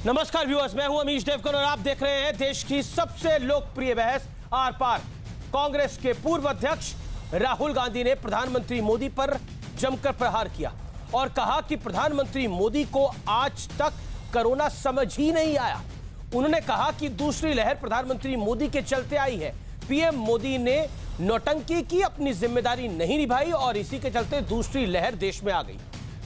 नमस्कार व्यूअर्स, मैं हूं अमीश देवगन और आप देख रहे हैं देश की सबसे लोकप्रिय बहस आर पार। कांग्रेस के पूर्व अध्यक्ष राहुल गांधी ने प्रधानमंत्री मोदी पर जमकर प्रहार किया और कहा कि प्रधानमंत्री मोदी को आज तक कोरोना समझ ही नहीं आया। उन्होंने कहा कि दूसरी लहर प्रधानमंत्री मोदी के चलते आई है। पीएम मोदी ने नौटंकी की, अपनी जिम्मेदारी नहीं निभाई और इसी के चलते दूसरी लहर देश में आ गई।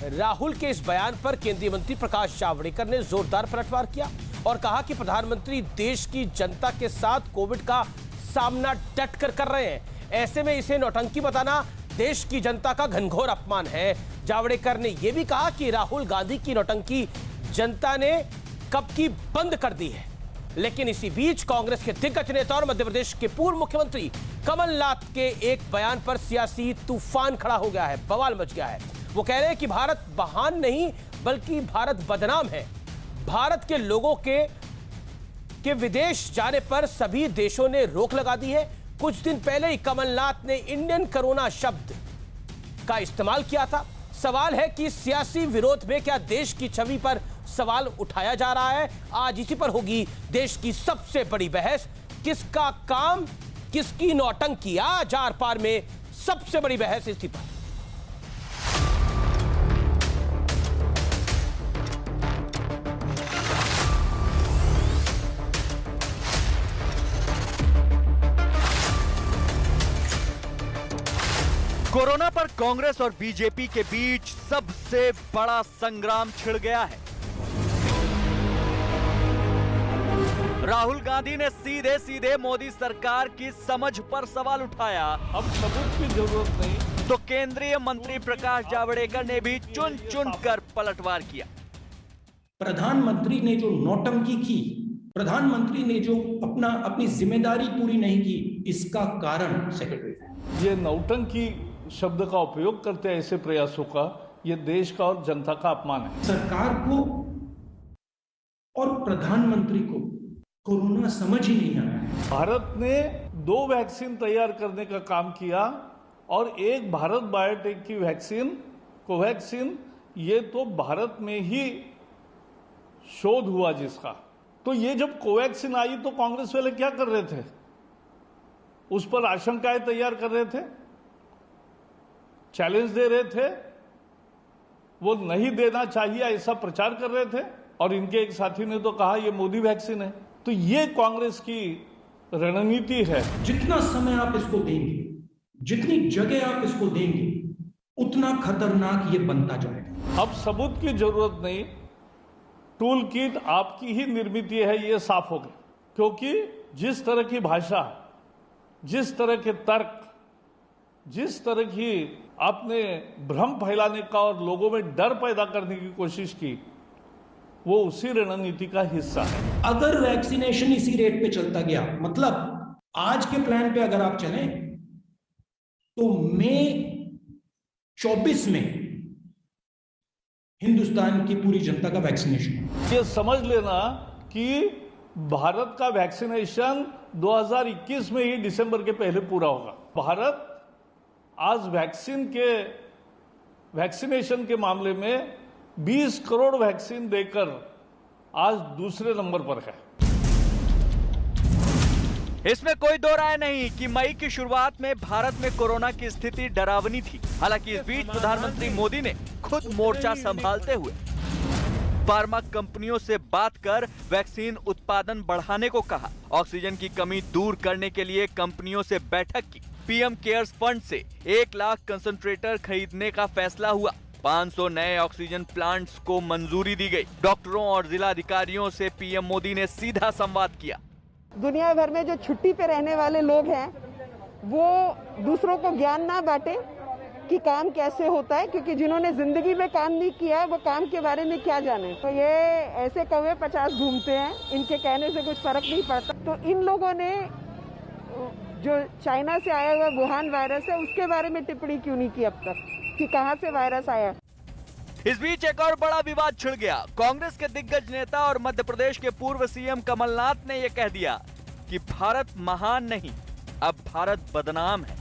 राहुल के इस बयान पर केंद्रीय मंत्री प्रकाश जावड़ेकर ने जोरदार पलटवार किया और कहा कि प्रधानमंत्री देश की जनता के साथ कोविड का सामना डटकर कर रहे हैं। ऐसे में इसे नौटंकी बताना देश की जनता का घनघोर अपमान है। जावड़ेकर ने यह भी कहा कि राहुल गांधी की नौटंकी जनता ने कब की बंद कर दी है। लेकिन इसी बीच कांग्रेस के दिग्गज नेता और मध्य प्रदेश के पूर्व मुख्यमंत्री कमलनाथ के एक बयान पर सियासी तूफान खड़ा हो गया है, बवाल मच गया है। वो कह रहे हैं कि भारत महान नहीं बल्कि भारत बदनाम है। भारत के लोगों के विदेश जाने पर सभी देशों ने रोक लगा दी है। कुछ दिन पहले ही कमलनाथ ने इंडियन कोरोना शब्द का इस्तेमाल किया था। सवाल है कि सियासी विरोध में क्या देश की छवि पर सवाल उठाया जा रहा है? आज इसी पर होगी देश की सबसे बड़ी बहस। किसका काम, किसकी नौटंकी? आज आर पार में सबसे बड़ी बहस इसी पर। कोरोना पर कांग्रेस और बीजेपी के बीच सबसे बड़ा संग्राम छिड़ गया है। राहुल गांधी ने सीधे सीधे मोदी सरकार की समझ पर सवाल उठाया। अब सबूत की जरूरत नहीं। तो केंद्रीय मंत्री प्रकाश जावड़ेकर ने भी चुन चुन कर पलटवार किया। प्रधानमंत्री ने जो नौटंकी की, प्रधानमंत्री ने जो अपनी जिम्मेदारी पूरी नहीं की, इसका कारण सेक्रेटरी ये नौटंकी शब्द का उपयोग करते हैं ऐसे प्रयासों का, ये देश का और जनता का अपमान है। सरकार को और प्रधानमंत्री को कोरोना समझ ही नहीं आया है। भारत ने 2 वैक्सीन तैयार करने का काम किया और एक भारत बायोटेक की वैक्सीन कोवैक्सीन, ये तो भारत में ही शोध हुआ जिसका। तो ये जब कोवैक्सीन आई तो कांग्रेस वाले क्या कर रहे थे? उस पर आशंकाएं तैयार कर रहे थे, चैलेंज दे रहे थे, वो नहीं देना चाहिए ऐसा प्रचार कर रहे थे। और इनके एक साथी ने तो कहा ये मोदी वैक्सीन है। तो ये कांग्रेस की रणनीति है। जितना समय आप इसको देंगे, जितनी जगह आप इसको देंगे, उतना खतरनाक ये बनता जाएगा। अब सबूत की जरूरत नहीं, टूल किट आपकी ही निर्मित है, ये साफ हो गया। क्योंकि जिस तरह की भाषा, जिस तरह के तर्क, जिस तरह की आपने भ्रम फैलाने का और लोगों में डर पैदा करने की कोशिश की, वो उसी रणनीति का हिस्सा है। अगर वैक्सीनेशन इसी रेट पे चलता गया, मतलब आज के प्लान पे अगर आप चलें, तो मई 24 में हिंदुस्तान की पूरी जनता का वैक्सीनेशन। ये समझ लेना कि भारत का वैक्सीनेशन 2021 में ही दिसंबर के पहले पूरा होगा। भारत आज वैक्सीनेशन के मामले में 20 करोड़ वैक्सीन देकर आज दूसरे नंबर पर है। इसमें कोई दो राय नहीं कि मई की शुरुआत में भारत में कोरोना की स्थिति डरावनी थी। हालांकि इस बीच प्रधानमंत्री मोदी ने खुद मोर्चा संभालते हुए फार्मा कंपनियों से बात कर वैक्सीन उत्पादन बढ़ाने को कहा। ऑक्सीजन की कमी दूर करने के लिए कंपनियों से बैठक की। पीएम केयर्स फंड से 1 लाख कंसंट्रेटर खरीदने का फैसला हुआ। 500 नए ऑक्सीजन प्लांट्स को मंजूरी दी गई। डॉक्टरों और जिला अधिकारियों से पीएम मोदी ने सीधा संवाद किया। दुनिया भर में जो छुट्टी पे रहने वाले लोग हैं, वो दूसरों को ज्ञान ना बांटे कि काम कैसे होता है, क्योंकि जिन्होंने जिंदगी में काम नहीं किया वो काम के बारे में क्या जाने। तो ये ऐसे कौवे 50 घूमते हैं, इनके कहने से कुछ फर्क नहीं पड़ता। तो इन लोगों ने जो चाइना से आया हुआ वुहान वायरस है, उसके बारे में टिप्पणी क्यों नहीं की अब तक कि कहां से वायरस आया। इस बीच एक और बड़ा विवाद छिड़ गया। कांग्रेस के दिग्गज नेता और मध्य प्रदेश के पूर्व सीएम कमलनाथ ने यह कह दिया कि भारत महान नहीं, अब भारत बदनाम है।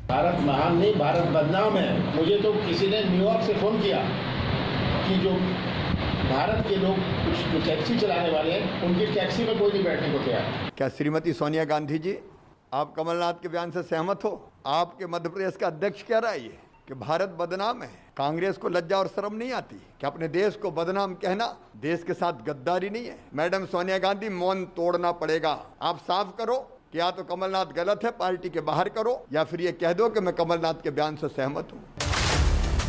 भारत महान नहीं, भारत बदनाम है। मुझे तो किसी ने न्यूयॉर्क से फोन किया कि जो भारत के लोग कुछ जो टैक्सी चलाने वाले हैं उनकी टैक्सी में कोई नहीं बैठने को तैयार। क्या श्रीमती सोनिया गांधी जी, आप कमलनाथ के बयान से सहमत हो? आपके मध्य प्रदेश का अध्यक्ष कह रहा है ये कि भारत बदनाम है, कांग्रेस को लज्जा और शर्म नहीं आती कि अपने देश को बदनाम कहना देश के साथ गद्दारी नहीं है? मैडम सोनिया गांधी, मौन तोड़ना पड़ेगा। आप साफ करो कि या तो कमलनाथ गलत है, पार्टी के बाहर करो, या फिर ये कह दो कि मैं कमलनाथ के बयान से सहमत हूँ।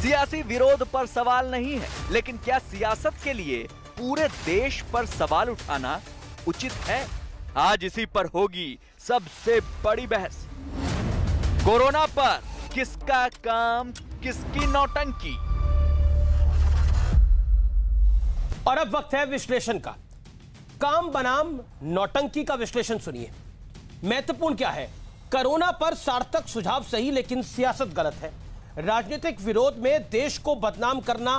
सियासी विरोध पर सवाल नहीं है, लेकिन क्या सियासत के लिए पूरे देश पर सवाल उठाना उचित है? आज इसी पर होगी सबसे बड़ी बहस। कोरोना पर किसका काम, किसकी नौटंकी। और अब वक्त है विश्लेषण का। काम बनाम नौटंकी का विश्लेषण सुनिए। महत्वपूर्ण क्या है? कोरोना पर सार्थक सुझाव सही, लेकिन सियासत गलत है। राजनीतिक विरोध में देश को बदनाम करना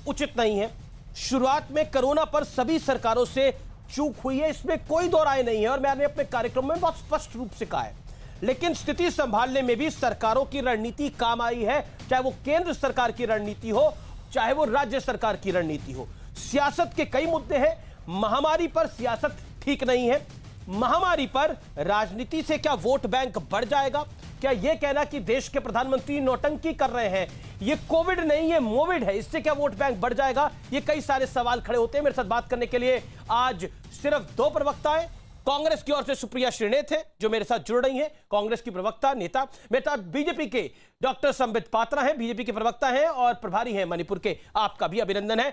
उचित नहीं है। शुरुआत में कोरोना पर सभी सरकारों से चूक हुई है, इसमें कोई दो राय नहीं है, और मैंने अपने कार्यक्रम में बहुत स्पष्ट रूप से कहा है। लेकिन स्थिति संभालने में भी सरकारों की रणनीति काम आई है, चाहे वो केंद्र सरकार की रणनीति हो, चाहे वो राज्य सरकार की रणनीति हो। सियासत के कई मुद्दे हैं। महामारी पर सियासत ठीक नहीं है। महामारी पर राजनीति से क्या वोट बैंक बढ़ जाएगा? क्या यह कहना कि देश के प्रधानमंत्री नौटंकी कर रहे हैं, ये कोविड नहीं है मोविड है, इससे क्या वोट बैंक बढ़ जाएगा? ये कई सारे सवाल खड़े होते हैं। मेरे साथ बात करने के लिए आज सिर्फ दो प्रवक्ताएं। कांग्रेस की ओर से सुप्रिया श्रीनेत है जो मेरे साथ जुड़ रही हैं, कांग्रेस की प्रवक्ता नेता। मेरे साथ बीजेपी के डॉक्टर संबित पात्रा हैं, बीजेपी के प्रवक्ता हैं और प्रभारी हैं मणिपुर के। आपका भी अभिनंदन है।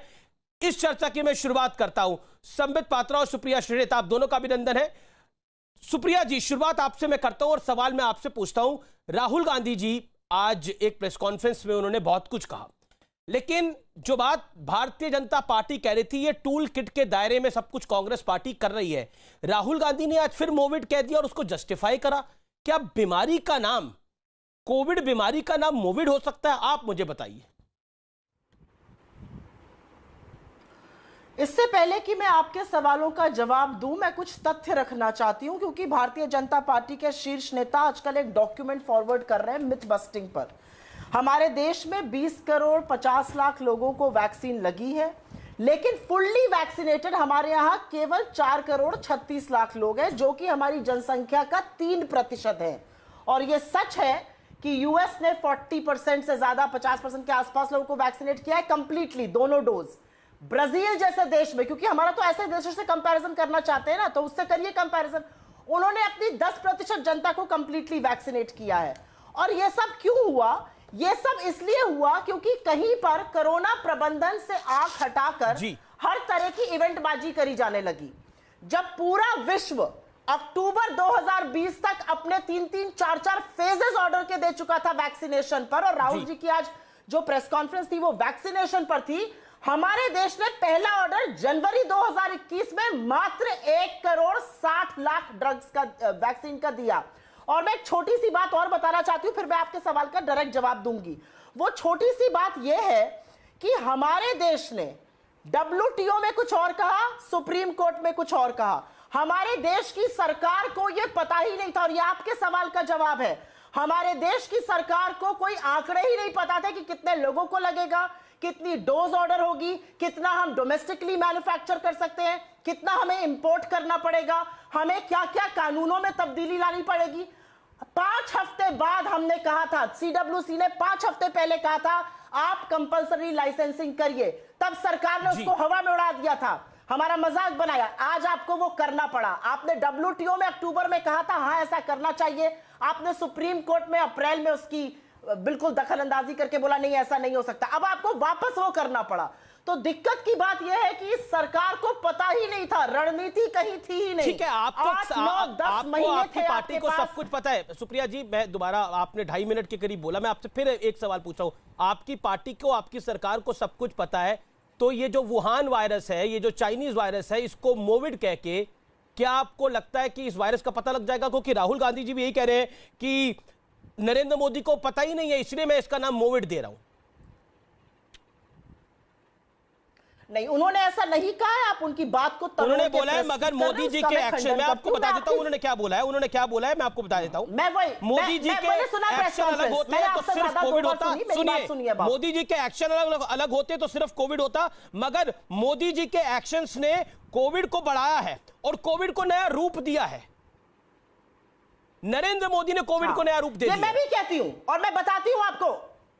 इस चर्चा की मैं शुरुआत करता हूं। संबित पात्रा और सुप्रिया श्रीनेत, आप दोनों का अभिनंदन है। सुप्रिया जी, शुरुआत आपसे मैं करता हूं और सवाल मैं आपसे पूछता हूं। राहुल गांधी जी आज एक प्रेस कॉन्फ्रेंस में उन्होंने बहुत कुछ कहा, लेकिन जो बात भारतीय जनता पार्टी कह रही थी, ये टूल किट के दायरे में सब कुछ कांग्रेस पार्टी कर रही है। राहुल गांधी ने आज फिर मोविड कह दिया और उसको जस्टिफाई करा। क्या बीमारी का नाम, कोविड बीमारी का नाम मोविड हो सकता है? आप मुझे बताइए। इससे पहले कि मैं आपके सवालों का जवाब दूं, मैं कुछ तथ्य रखना चाहती हूं, क्योंकि भारतीय जनता पार्टी के शीर्ष नेता आजकल एक डॉक्यूमेंट फॉरवर्ड कर रहे हैं मिथ बस्टिंग पर। हमारे देश में 20 करोड़ 50 लाख लोगों को वैक्सीन लगी है, लेकिन फुल्ली वैक्सीनेटेड हमारे यहां केवल 4 करोड़ 36 लाख लोग हैं, जो कि हमारी जनसंख्या का 3% है। और यह सच है कि यूएस ने 40% से ज्यादा, 50% के आसपास लोगों को वैक्सीनेट किया है कंप्लीटली, दोनों डोज। ब्राजील जैसे देश में, क्योंकि हमारा तो ऐसे देशों से कंपैरिजन करना चाहते हैं ना, तो उससे करिए कंपैरिजन, उन्होंने अपनी 10% जनता को कंप्लीटली वैक्सीनेट किया है। और यह सब क्यों हुआ? यह सब इसलिए हुआ क्योंकि कहीं पर कोरोना प्रबंधन से आंख हटाकर हर तरह की इवेंटबाजी करी जाने लगी। जब पूरा विश्व अक्टूबर 2020 तक अपने 3-3, 4-4 फेजेस ऑर्डर के दे चुका था वैक्सीनेशन पर, और राहुल जी की आज जो प्रेस कॉन्फ्रेंस थी वो वैक्सीनेशन पर थी, हमारे देश ने पहला ऑर्डर जनवरी 2021 में मात्र 1 करोड़ 60 लाख ड्रग्स का, वैक्सीन का दिया। और मैं एक छोटी सी बात और बताना चाहती हूं, फिर मैं आपके सवाल का डायरेक्ट जवाब दूंगी। वो छोटी सी बात यह है कि हमारे देश ने WTO में कुछ और कहा, सुप्रीम कोर्ट में कुछ और कहा। हमारे देश की सरकार को यह पता ही नहीं था, और यह आपके सवाल का जवाब है, हमारे देश की सरकार को कोई आंकड़े ही नहीं पता थे कि कितने लोगों को लगेगा, कितनी डोज ऑर्डर होगी, कितना हम डोमेस्टिकली मैन्युफैक्चर कर सकते हैं, कितना हमें इंपोर्ट करना पड़ेगा, हमें क्या क्या कानूनों में तब्दीली लानी पड़ेगी। 5 हफ्ते बाद हमने कहा था, CWC ने 5 हफ्ते पहले कहा था आप कंपल्सरी लाइसेंसिंग करिए, तब सरकार ने उसको हवा में उड़ा दिया था, हमारा मजाक बनाया। आज आपको वो करना पड़ा। आपने WTO में अक्टूबर में कहा था हाँ ऐसा करना चाहिए, आपने सुप्रीम कोर्ट में अप्रैल में उसकी बिल्कुल दखल अंदाजी करके बोला नहीं ऐसा नहीं हो सकता, अब आपको वापस वो करना पड़ा। तो दिक्कत की बात यह है कि इस सरकार को पता ही नहीं था, रणनीति कहीं थी ही नहीं। ठीक है, आपको आपकी पार्टी को सब कुछ पता है। सुप्रिया जी, मैं दोबारा, आपने 2.5 मिनट के करीब बोला, मैं आपसे फिर एक सवाल पूछ रहा हूं। आपकी पार्टी को, आपकी सरकार को सब कुछ पता है, तो ये जो वुहान वायरस है, ये जो चाइनीज वायरस है, इसको मोविड कह के क्या आपको लगता है कि इस वायरस का पता लग जाएगा? क्योंकि राहुल गांधी जी भी यही कह रहे हैं कि नरेंद्र मोदी को पता ही नहीं है, इसलिए मैं इसका नाम मोविड दे रहा हूं। नहीं, उन्होंने ऐसा नहीं कहा है, आप उनकी बात को उन्होंने बोला है मगर मोदी जी के एक्शन, मैं आपको बता देता हूं उन्होंने क्या बोला है, उन्होंने क्या बोला है मैं आपको बता देता हूं। मोदी जी के एक्शन अलग होते हैं तो सिर्फ कोविड होता, सुनिए, मोदी जी के एक्शन अलग होते तो सिर्फ कोविड होता, मगर मोदी जी के एक्शंस ने कोविड को बढ़ाया है और कोविड को नया रूप दिया है। नरेंद्र मोदी ने कोविड को नया रूप दे दिया। मैं भी कहती हूं और मैं बताती हूं आपको।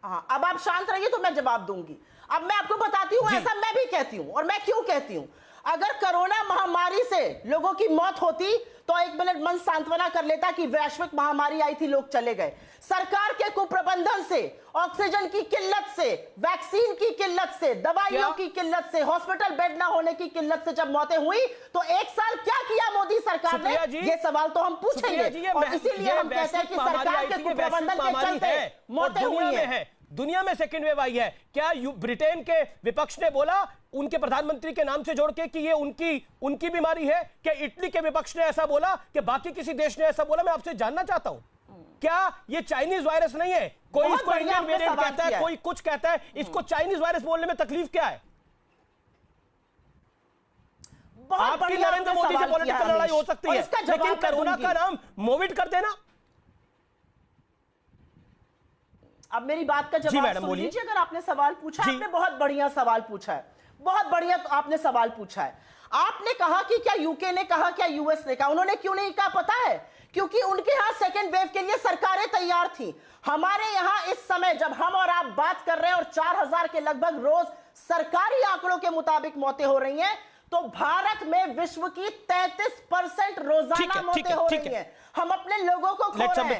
हाँ, अब आप शांत रहिए तो मैं जवाब दूंगी। अब मैं आपको बताती हूं, ऐसा मैं भी कहती हूं और मैं क्यों कहती हूं। अगर कोरोना महामारी से लोगों की मौत होती तो एक मिनट मन सांत्वना कर लेता कि वैश्विक महामारी आई थी, लोग चले गए। सरकार के कुप्रबंधन से, ऑक्सीजन की किल्लत से, वैक्सीन की किल्लत से, दवाइयों की किल्लत से, हॉस्पिटल बेड ना होने की किल्लत से जब मौतें हुई तो एक साल क्या किया मोदी सरकार ने? ये सवाल तो हम पूछेंगे और इसीलिए हम कहते हैं कि सरकार के कुप्रबंधन के चलते मौतें हुई हैं। दुनिया में सेकेंड वेव आई है। क्या ब्रिटेन के विपक्ष ने बोला उनके प्रधानमंत्री के नाम से जोड़ के कि ये उनकी बीमारी है? क्या इटली के विपक्ष ने ऐसा बोला कि बाकी किसी देश ने ऐसा बोला? मैं आपसे जानना चाहता हूं, क्या ये चाइनीज वायरस नहीं है? कोई इसको इंडियन वेरिएंट कहता है, कोई कुछ कहता है, इसको चाइनीज वायरस बोलने में तकलीफ क्या है? आपकी नरेंद्र मोदी से पॉलिटिकल लड़ाई हो सकती है, लेकिन कोरोना का नाम मोविड कर देना। अब मेरी बात का जवाब सुन लीजिए। अगर आपने सवाल पूछा, आपने बहुत बढ़िया सवाल पूछा है, बहुत बढ़िया तो आपने सवाल पूछा है। आपने कहा कि क्या यूके ने कहा, क्या यूएस ने कहा? उन्होंने क्यों नहीं कहा पता है? क्योंकि उनके यहां सेकेंड वेव के लिए सरकारें तैयार थी। हमारे यहां इस समय जब हम और आप बात कर रहे हैं और 4000 के लगभग रोज सरकारी आंकड़ों के मुताबिक मौतें हो रही हैं, तो भारत में विश्व की 33% रोजाना मौतें हो रही हैं। हम अपने लोगों को खो रहे हैं।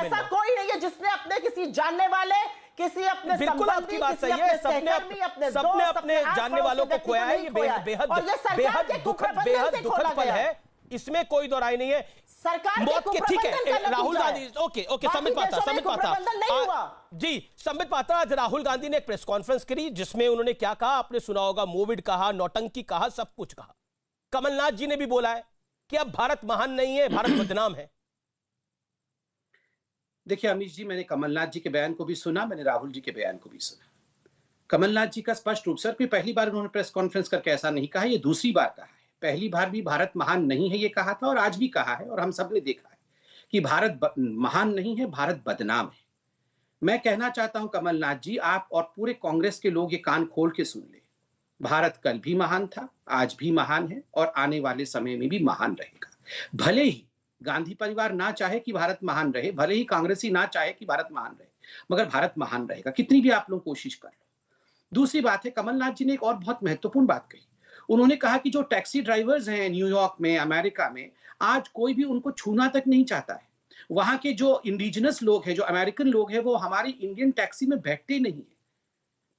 ऐसा कोई नहीं है जिसने अपने किसी जानने वाले, किसी अपने संबंधी, किसी अपने सहकर्मी, अपने दोस्त, अपने जानने वालों को खोया है। ये बेहद दुखद पल है, इसमें कोई दो राय नहीं है। सरकार मौत के ठीक है, राहुल गांधी ओके संबित पात्रा आज राहुल गांधी ने एक प्रेस कॉन्फ्रेंस करी जिसमें उन्होंने क्या कहा आपने सुना होगा। मोविड कहा, नौटंकी कहा, सब कुछ कहा। कमलनाथ जी ने भी बोला है कि अब भारत महान नहीं है, भारत बदनाम है। देखिए अमित जी, मैंने कमलनाथ जी के बयान को भी सुना, मैंने राहुल जी के बयान को भी सुना। कमलनाथ जी का स्पष्ट रूप से कोई पहली बार उन्होंने प्रेस कॉन्फ्रेंस करके ऐसा नहीं कहा, ये दूसरी बार कहा है। पहली बार भी भारत महान नहीं है ये कहा था और आज भी कहा है और हम सब ने देखा है कि भारत महान नहीं है, भारत बदनाम है। मैं कहना चाहता हूं कमलनाथ जी, आप और पूरे कांग्रेस के लोग ये कान खोल के सुन ले। भारत कल भी महान था, आज भी महान है और आने वाले समय में भी महान रहेगा। भले ही गांधी परिवार ना चाहे कि भारत महान रहे, भले ही कांग्रेसी ना चाहे कि भारत महान रहे, मगर भारत महान रहेगा, कितनी भी आप लोग कोशिश कर लो। दूसरी बात है, कमलनाथ जी ने एक और बहुत महत्वपूर्ण बात कही। उन्होंने कहा कि जो टैक्सी ड्राइवर्स हैं न्यूयॉर्क में, अमेरिका में, आज कोई भी उनको छूना तक नहीं चाहता है। वहां के जो इंडिजिनस लोग हैं, जो अमेरिकन लोग हैं, वो हमारी इंडियन टैक्सी में बैठते नहीं है।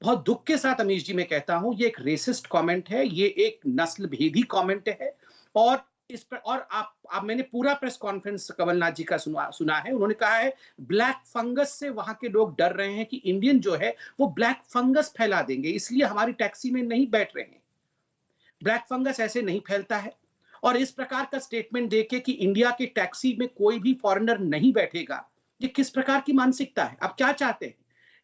बहुत दुख के साथ अमीश जी मैं कहता हूं, ये एक रेसिस्ट कमेंट है, ये एक नस्ल भेदी कमेंट है। और इस पर और आप मैंने पूरा प्रेस कॉन्फ्रेंस कमलनाथ जी का सुना है। उन्होंने कहा है ब्लैक फंगस से वहां के लोग डर रहे हैं कि इंडियन जो है वो ब्लैक फंगस फैला देंगे, इसलिए हमारी टैक्सी में नहीं बैठ रहे हैं। ब्लैक फंगस ऐसे नहीं फैलता है। और इस प्रकार का स्टेटमेंट देके कि इंडिया के टैक्सी में कोई भी फॉरेनर नहीं बैठेगा, ये किस प्रकार की मानसिकता है? आप क्या चाहते हैं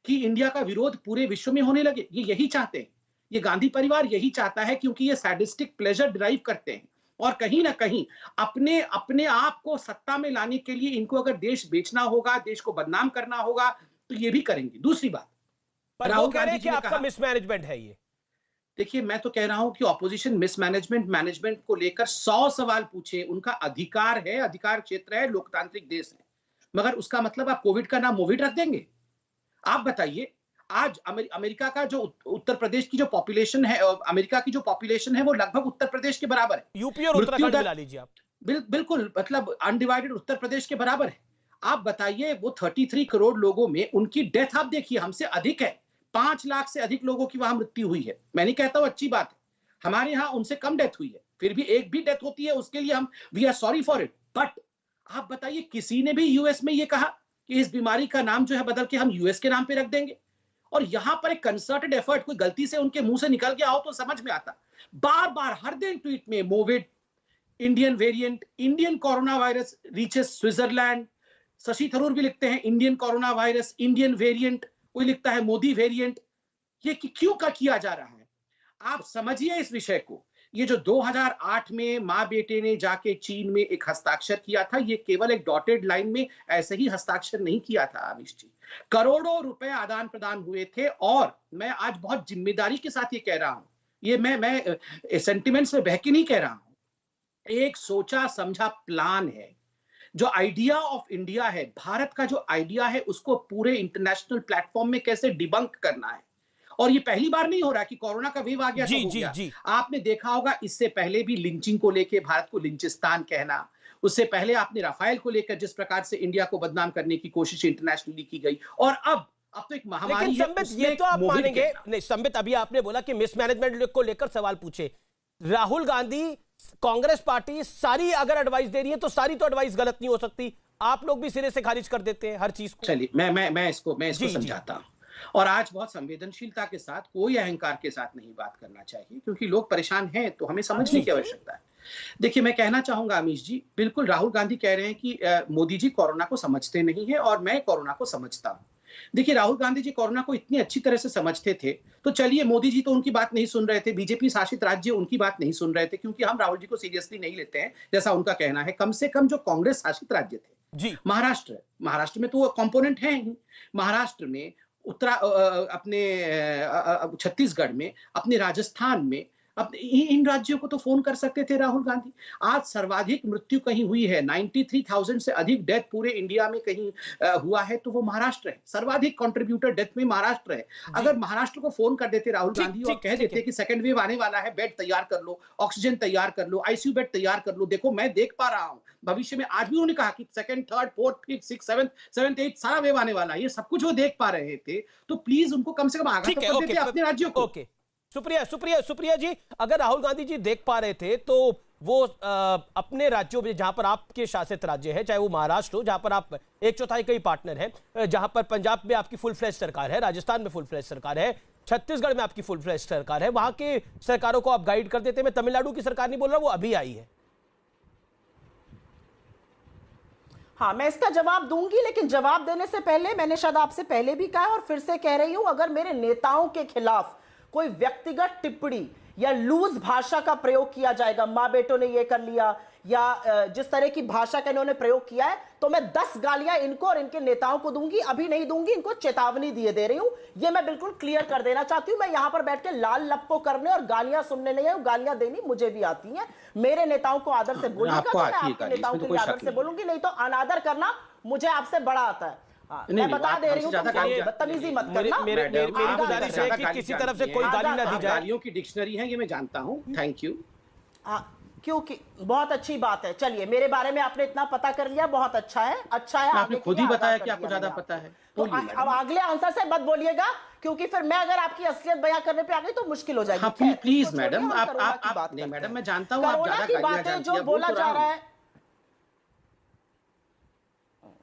कि इंडिया का विरोध पूरे विश्व में होने लगे? ये यही चाहते हैं, ये गांधी परिवार यही चाहता है, क्योंकि ये सैडिस्टिक प्लेजर डिराइव करते हैं और कहीं ना कहीं अपने आप को सत्ता में लाने के लिए इनको अगर देश बेचना होगा, देश को बदनाम करना होगा, तो ये भी करेंगे। दूसरी बात, राहुल गांधी जी ने कहा मिसमैनेजमेंट है ये। देखिए, मैं तो कह रहा हूं कि ऑपोजिशन मैनेजमेंट को लेकर 100 सवाल पूछे, उनका अधिकार है, अधिकार क्षेत्र है, लोकतांत्रिक देश है, मगर उसका मतलब आप कोविड का नाम मोविड रख देंगे? आप बताइए, आज अमेरिका का जो उत्तर प्रदेश की जो पॉपुलेशन है, अमेरिका की जो पॉपुलेशन है वो लगभग उत्तर प्रदेश के बराबर है। यूपी और उत्तराखंड मिला लीजिए आप। बिल्कुल, मतलब अनडिवाइडेड उत्तर प्रदेश के बराबर है। आप बताइए, वो 33 करोड़ लोगों में उनकी डेथ आप देखिए हमसे अधिक है। 5 लाख से अधिक लोगों की वहां मृत्यु हुई है। मैं नहीं कहता हूं अच्छी बात है, हमारे यहाँ उनसे कम डेथ हुई है, फिर भी एक भी डेथ होती है उसके लिए हम we are sorry for it. But आप बताइए, किसी ने भी यूएस में ये कहा कि इस बीमारी का नाम जो है बदल के हम यूएस के नाम पे रख देंगे? और यहां पर एक कंसर्टेड एफर्ट कोई गलती से उनके मुंह से निकल गया हो तो समझ में आता। बार बार हर दिन ट्वीट में मोविड, Indian variant, Indian corona virus reaches Switzerland. Shashi Tharoor भी लिखते हैं Indian corona virus, Indian variant, कोई लिखता है मोदी वेरिएंट। ये क्यों का किया जा रहा है? आप समझिए इस विषय को। ये जो 2008 में मां बेटे ने जाके चीन में एक हस्ताक्षर किया था, ये केवल एक डॉटेड लाइन में ऐसे ही हस्ताक्षर नहीं किया था आमिष जी। करोड़ों रुपए आदान प्रदान हुए थे। और मैं आज बहुत जिम्मेदारी के साथ ये कह रहा हूं, ये मैं सेंटिमेंट्स में बह के नहीं कह रहा हूं। एक सोचा समझा प्लान है। जो आइडिया ऑफ इंडिया है, भारत का जो आइडिया है, उसको पूरे इंटरनेशनल प्लेटफॉर्म में कैसे डिबंक करना है। और ये पहली बार नहीं हो रहा कि कोरोना का वेव आ गया तो हो गया। आपने देखा होगा इससे पहले भी लिंचिंग को लेके भारत को लिंचिस्तान कहना, उससे पहले आपने राफेल को लेकर जिस प्रकार से इंडिया को बदनाम करने की कोशिश इंटरनेशनली की गई, और अब तो एक महामारी है। संबित, ये तो आप मानेंगे नहीं। संबित, अभी आपने बोला कि मिसमैनेजमेंट को लेकर सवाल पूछे। राहुल गांधी, कांग्रेस पार्टी सारी अगर एडवाइस दे रही है तो सारी तो एडवाइस गलत नहीं हो सकती। आप लोग भी सिरे से खारिज कर देते हैं हर चीज को। चलिए मैं इसको समझाता हूं। और आज बहुत संवेदनशीलता के साथ, कोई अहंकार के साथ नहीं बात करना चाहिए, क्योंकि लोग परेशान हैं तो हमें समझने की आवश्यकता है। देखिए, मैं कहना चाहूंगा अमीश जी, बिल्कुल राहुल गांधी कह रहे हैं कि मोदी जी कोरोना को समझते नहीं है और मैं कोरोना को समझता हूं। देखिए, राहुल गांधी जी कोरोना को इतनी अच्छी तरह से समझते थे तो चलिए, मोदी जी तो उनकी बात नहीं सुन रहे थे, बीजेपी शासित राज्य उनकी बात नहीं सुन रहे थे, क्योंकि हम राहुल जी को सीरियसली नहीं लेते हैं जैसा उनका कहना है। कम से कम जो कांग्रेस शासित राज्य थे जी, महाराष्ट्र में तो वो कंपोनेंट है ही। महाराष्ट्र में, अपने छत्तीसगढ़ में, अपने राजस्थान में, अपने इन राज्यों को तो फोन कर सकते थे राहुल गांधी। आज सर्वाधिक मृत्यु कहीं हुई है, 93,000 से अधिक डेथ पूरे इंडिया में कहीं हुआ है तो वो महाराष्ट्र है। सर्वाधिक कंट्रीब्यूटर डेथ में महाराष्ट्र है। अगर महाराष्ट्र को फोन कर देते राहुल गांधी और कह देते कि सेकंड वेव आने वाला है, बेड तैयार कर लो, ऑक्सीजन तैयार कर लो, आईसीयू बेड तैयार कर लो। देखो, मैं देख पा रहा हूं भविष्य में, आज भी उन्होंने कहा कि second, third, fourth, fifth, six, seventh, eight सारा वेव आने वाला है। ये सब कुछ वो देख पा रहे थे, तो प्लीज उनको कम से कम आगाह तो कर देते अपने राज्यों को। सुप्रिया जी, अगर राहुल गांधी जी देख पा रहे थे तो वो अपने राज्यों में, जहां पर आपके शासित राज्य है, चाहे वो महाराष्ट्र हो जहां पर आप 1/4 कई पार्टनर हैं, जहां पर पंजाब में आपकी फुल फ्लेज सरकार है, राजस्थान में फुल फ्लेज सरकार है, छत्तीसगढ़ में आपकी फुल फ्लेज सरकार है, वहां के सरकारों को आप गाइड कर देते। मैं तमिलनाडु की सरकार नहीं बोल रहा, वो अभी आई है। हाँ, मैं इसका जवाब दूंगी, लेकिन जवाब देने से पहले मैंने शायद आपसे पहले भी कहा और फिर से कह रही हूं, अगर मेरे नेताओं के खिलाफ कोई व्यक्तिगत टिप्पणी या लूज भाषा का प्रयोग किया जाएगा, मां बेटों ने ये कर लिया, या जिस तरह की भाषा का इन्होंने प्रयोग किया है, तो मैं 10 गालियां इनको और इनके नेताओं को दूंगी। अभी नहीं दूंगी, इनको चेतावनी दिए दे रही हूं। ये मैं बिल्कुल क्लियर कर देना चाहती हूं। मैं यहां पर बैठ के लाल लप्पो करने और गालियां सुनने नहीं है, गालियां देनी मुझे भी आती हैं। मेरे नेताओं को आदर से बोलिएगा तो मैं आपके नेताओं के लिए आदर से बोलूंगी, नहीं तो अनादर करना मुझे आपसे बड़ा आता है। मैं बता दे रही हूँ, बदतमीजी मत करना। मेरी गुजारिश है कि किसी तरफ से कोई गाली ना दी जाए। गालियों की डिक्शनरी है ये, मैं जानता हूँ। Thank you. क्योंकि बहुत अच्छी बात है। चलिए, मेरे बारे में आपने इतना पता कर लिया, बहुत अच्छा है। आपने खुद ही बताया कि आपको ज्यादा पता है। तो अब अगले आंसर से मत बोलिएगा, क्योंकि फिर मैं अगर आपकी असलियत बयां करने पे आ गई तो मुश्किल हो जाएगी। प्लीज मैडम, आप नहीं मैडम, मैं जानता हूँ आप ज्यादा गालियां जानती हैं, जो बोला जा रहा है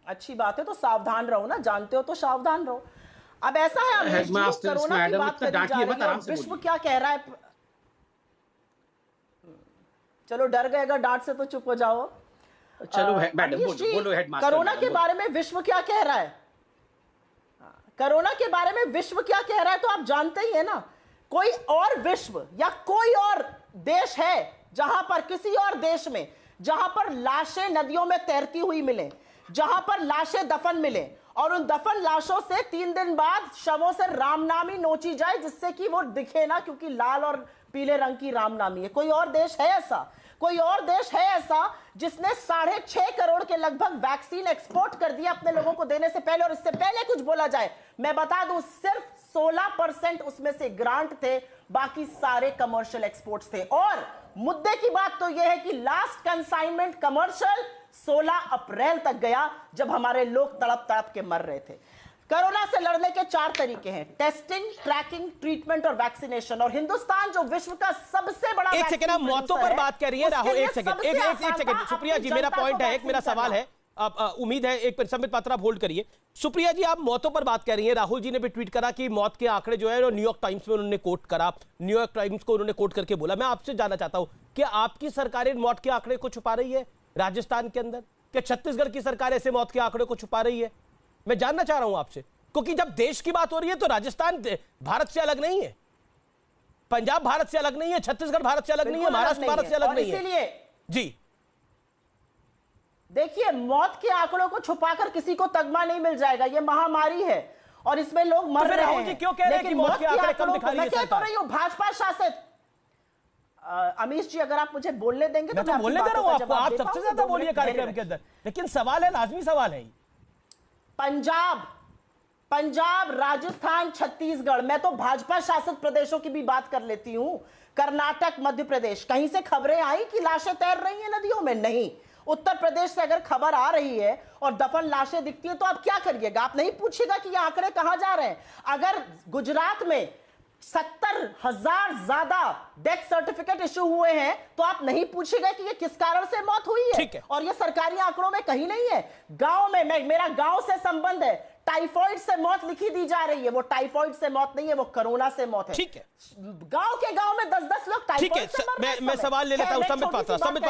अच्छी बात है, तो सावधान रहो ना, जानते हो तो सावधान रहो। अब ऐसा है, कोरोना की बात करी जा रही है, विश्व क्या कह रहा है। चलो, डर गए अगर डांट से तो चुप हो जाओ। चलो मैडम बोलो, हेडमास्टर। कोरोना के बारे में विश्व क्या कह रहा है? कोरोना के बारे में विश्व क्या कह रहा है तो आप जानते ही है ना। कोई और विश्व या कोई और देश है जहां पर, किसी और देश में, जहां पर लाशें नदियों में तैरती हुई मिले, जहां पर लाशें दफन मिले और उन दफन लाशों से 3 दिन बाद शवों से रामनामी नोची जाए, जिससे कि वो दिखे ना, क्योंकि लाल और पीले रंग की रामनामी है। कोई और देश है ऐसा? कोई और देश है ऐसा जिसने 6.5 करोड़ के लगभग वैक्सीन एक्सपोर्ट कर दिया अपने लोगों को देने से पहले? और इससे पहले कुछ बोला जाए, मैं बता दूं, सिर्फ 16% उसमें से ग्रांट थे, बाकी सारे कमर्शियल एक्सपोर्ट्स थे। और मुद्दे की बात तो यह है कि लास्ट कंसाइनमेंट कमर्शियल 16 अप्रैल तक गया, जब हमारे लोग तड़प तड़प के मर रहे थे। कोरोना से लड़ने के 4 तरीके हैं: टेस्टिंग, ट्रैकिंग, ट्रीटमेंट और वैक्सीनेशन। और हिंदुस्तान जो विश्व का सबसे बड़ा, एक सेकंड, आप मौतों पर बात कर रही है राहुल, एक सेकंड सुप्रिया जी, मेरा पॉइंट है, एक मेरा सवाल है, उम्मीद है एक संबित पात्रा आप होल्ड करिए। सुप्रिया जी, आप मौतों पर बात कर रही हैं, राहुल जी ने भी ट्वीट करा कि मौत के आंकड़े जो है न्यूयॉर्क टाइम्स में उन्होंने कोट करा, न्यूयॉर्क टाइम्स को उन्होंने कोट करके बोला। मैं आपसे जानना चाहता हूं कि आपकी सरकार मौत के आंकड़े को छुपा रही है राजस्थान के अंदर? क्या छत्तीसगढ़ की सरकार ऐसे मौत के आंकड़े को छुपा रही है? मैं जानना चाह रहा हूं आपसे, क्योंकि जब देश की बात हो रही है तो राजस्थान भारत से अलग नहीं है। पंजाब भारत से अलग नहीं है, छत्तीसगढ़ भारत से अलग नहीं है, महाराष्ट्र भारत से अलग नहीं है। इसीलिए जी देखिए, मौत के आंकड़ों को छुपाकर किसी को तगमा नहीं मिल जाएगा। ये महामारी है और इसमें लोग मर रहे हैं। क्यों कह रहे हैं कि मौत के आंकड़े कम दिखा रही है सरकार? मैं कह रही हूं भाजपा शासित। अमीश जी, अगर आप मुझे बोलने देंगे तो मैं बोलने दे रहा हूं आपको, आप सबसे ज्यादा बोलिए कार्यक्रम के अंदर, लेकिन सवाल है, लाजमी सवाल है। पंजाब, राजस्थान, छत्तीसगढ़, मैं तो भाजपा शासित प्रदेशों की भी बात कर लेती हूं। कर्नाटक, मध्य प्रदेश, कहीं से खबरें आई कि लाशें तैर रही हैं नदियों में? नहीं। उत्तर प्रदेश से अगर खबर आ रही है और दफन लाशें दिखती है तो आप क्या करिएगा? आप नहीं पूछिएगा कि ये आंकड़े कहां जा रहे हैं। अगर गुजरात में 70,000 ज्यादा डेथ सर्टिफिकेट इशू हुए हैं तो आप नहीं पूछेगा कि ये किस कारण से मौत हुई है। और ये सरकारी आंकड़ों में कहीं नहीं है। गांव में, मेरा गांव से संबंध है, टाइफाइड से मौत लिखी दी जा रही है। वो टाइफाइड से मौत नहीं है, वो कोरोना से मौत है। ठीक है, गांव के गांव में 10-10 लोग टाइफाइड से मर रहे हैं। मैं सवाल ले लेता हूं। संबित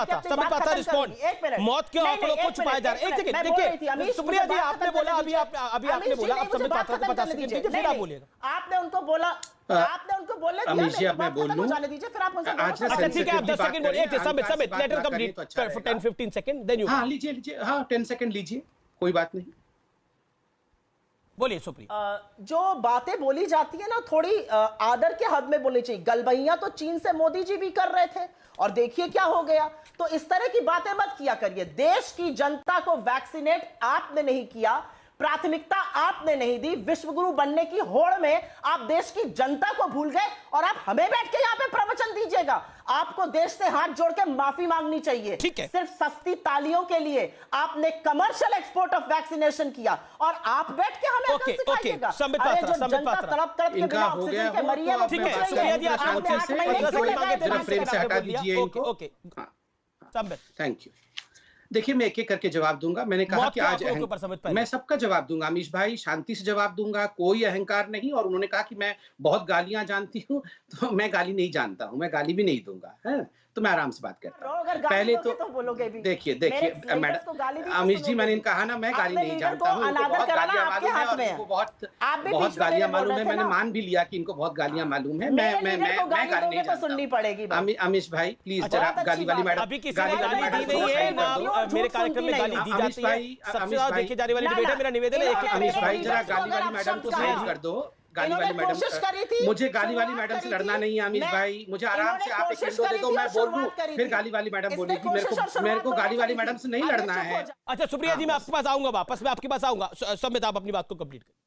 पात्रा रिस्पॉन्ड। मौत के आंकड़ों को छुपाया जा रहा है। एक सेकंड, देखिए सुप्रिया जी, आपने बोला अभी आपने बोला, अब संबित पात्रा को बता सकते, फिर आप बोलिएगा। आपने उनको बोलने दिया, अमीश जी, अब मैं बोल लूं। जाने दीजिए, फिर आप उनसे अच्छा ठीक है, आप 10 सेकंड बोलिए। Sambit let him complete for 10-15 second, then you. हां, लीजिए, हां 10 सेकंड लीजिए, कोई बात नहीं। बोलिए सुप्रिया। जो बातें बोली जाती है ना, थोड़ी आदर के हद में बोलनी चाहिए। गलबैया तो चीन से मोदी जी भी कर रहे थे और देखिए क्या हो गया। तो इस तरह की बातें मत किया करिए। देश की जनता को वैक्सीनेट आपने नहीं किया, प्राथमिकता आपने नहीं दी। विश्वगुरु बनने की होड़ में आप देश की जनता को भूल गए और आप हमें बैठ के यहां पे प्रवचन दीजिएगा। आपको देश से हाथ जोड़ के माफी मांगनी चाहिए। ठीक है। सिर्फ सस्ती तालियों के लिए आपने कमर्शियल एक्सपोर्ट ऑफ वैक्सीनेशन किया और आप बैठ के हमें ओके, संबित पात्रा तड़प तड़प के बिना ऑक्सीजन के मरी है, वो ठीक है। सुप्रिया जी, आप ओके, संबित, थैंक यू। देखिए, मैं एक एक करके जवाब दूंगा। मैंने कहा कि आज मैं सबका जवाब दूंगा अमीश भाई, शांति से जवाब दूंगा, कोई अहंकार नहीं। और उन्होंने कहा कि मैं बहुत गालियां जानती हूँ, तो मैं गाली नहीं जानता हूँ, मैं गाली भी नहीं दूंगा, है तो मैं आराम से बात करता हूँ। पहले तो देखिए मैडम अमीश जी, मैंने कहा ना, मैं गाली नहीं जानता हूँ, बहुत गालियां मालूम है और इनको बहुत गालियां मालूम है। मैंने मान भी लिया कि इनको बहुत गालियां मालूम है। मैं गाली नहीं सुननी पड़ेगी। अमीश भाई प्लीज जरा गाली वाली मैडम, मेरे कार्यक्रम में गाली दी जाती है, सबसे ज्यादा देखे जाने वाली डिबेट है। मेरा निवेदन है अमीश भाई, जरा गाली वाली मैडम को साइड कर दो। गाली वाली मैडम, मुझे गाली वाली मैडम से लड़ना नहीं है अमीश भाई। मुझे आराम से आप एक विंडो दे दो, मैं बोल दूं, फिर गाली वाली मैडम बोलेगी। मेरे को गाली वाली मैडम से नहीं लड़ना है। अच्छा सुप्रिया जी, मैं आपके पास आऊंगा, वापस मैं आपके पास आऊंगा। संबित, आप अपनी बात को कंप्लीट करें।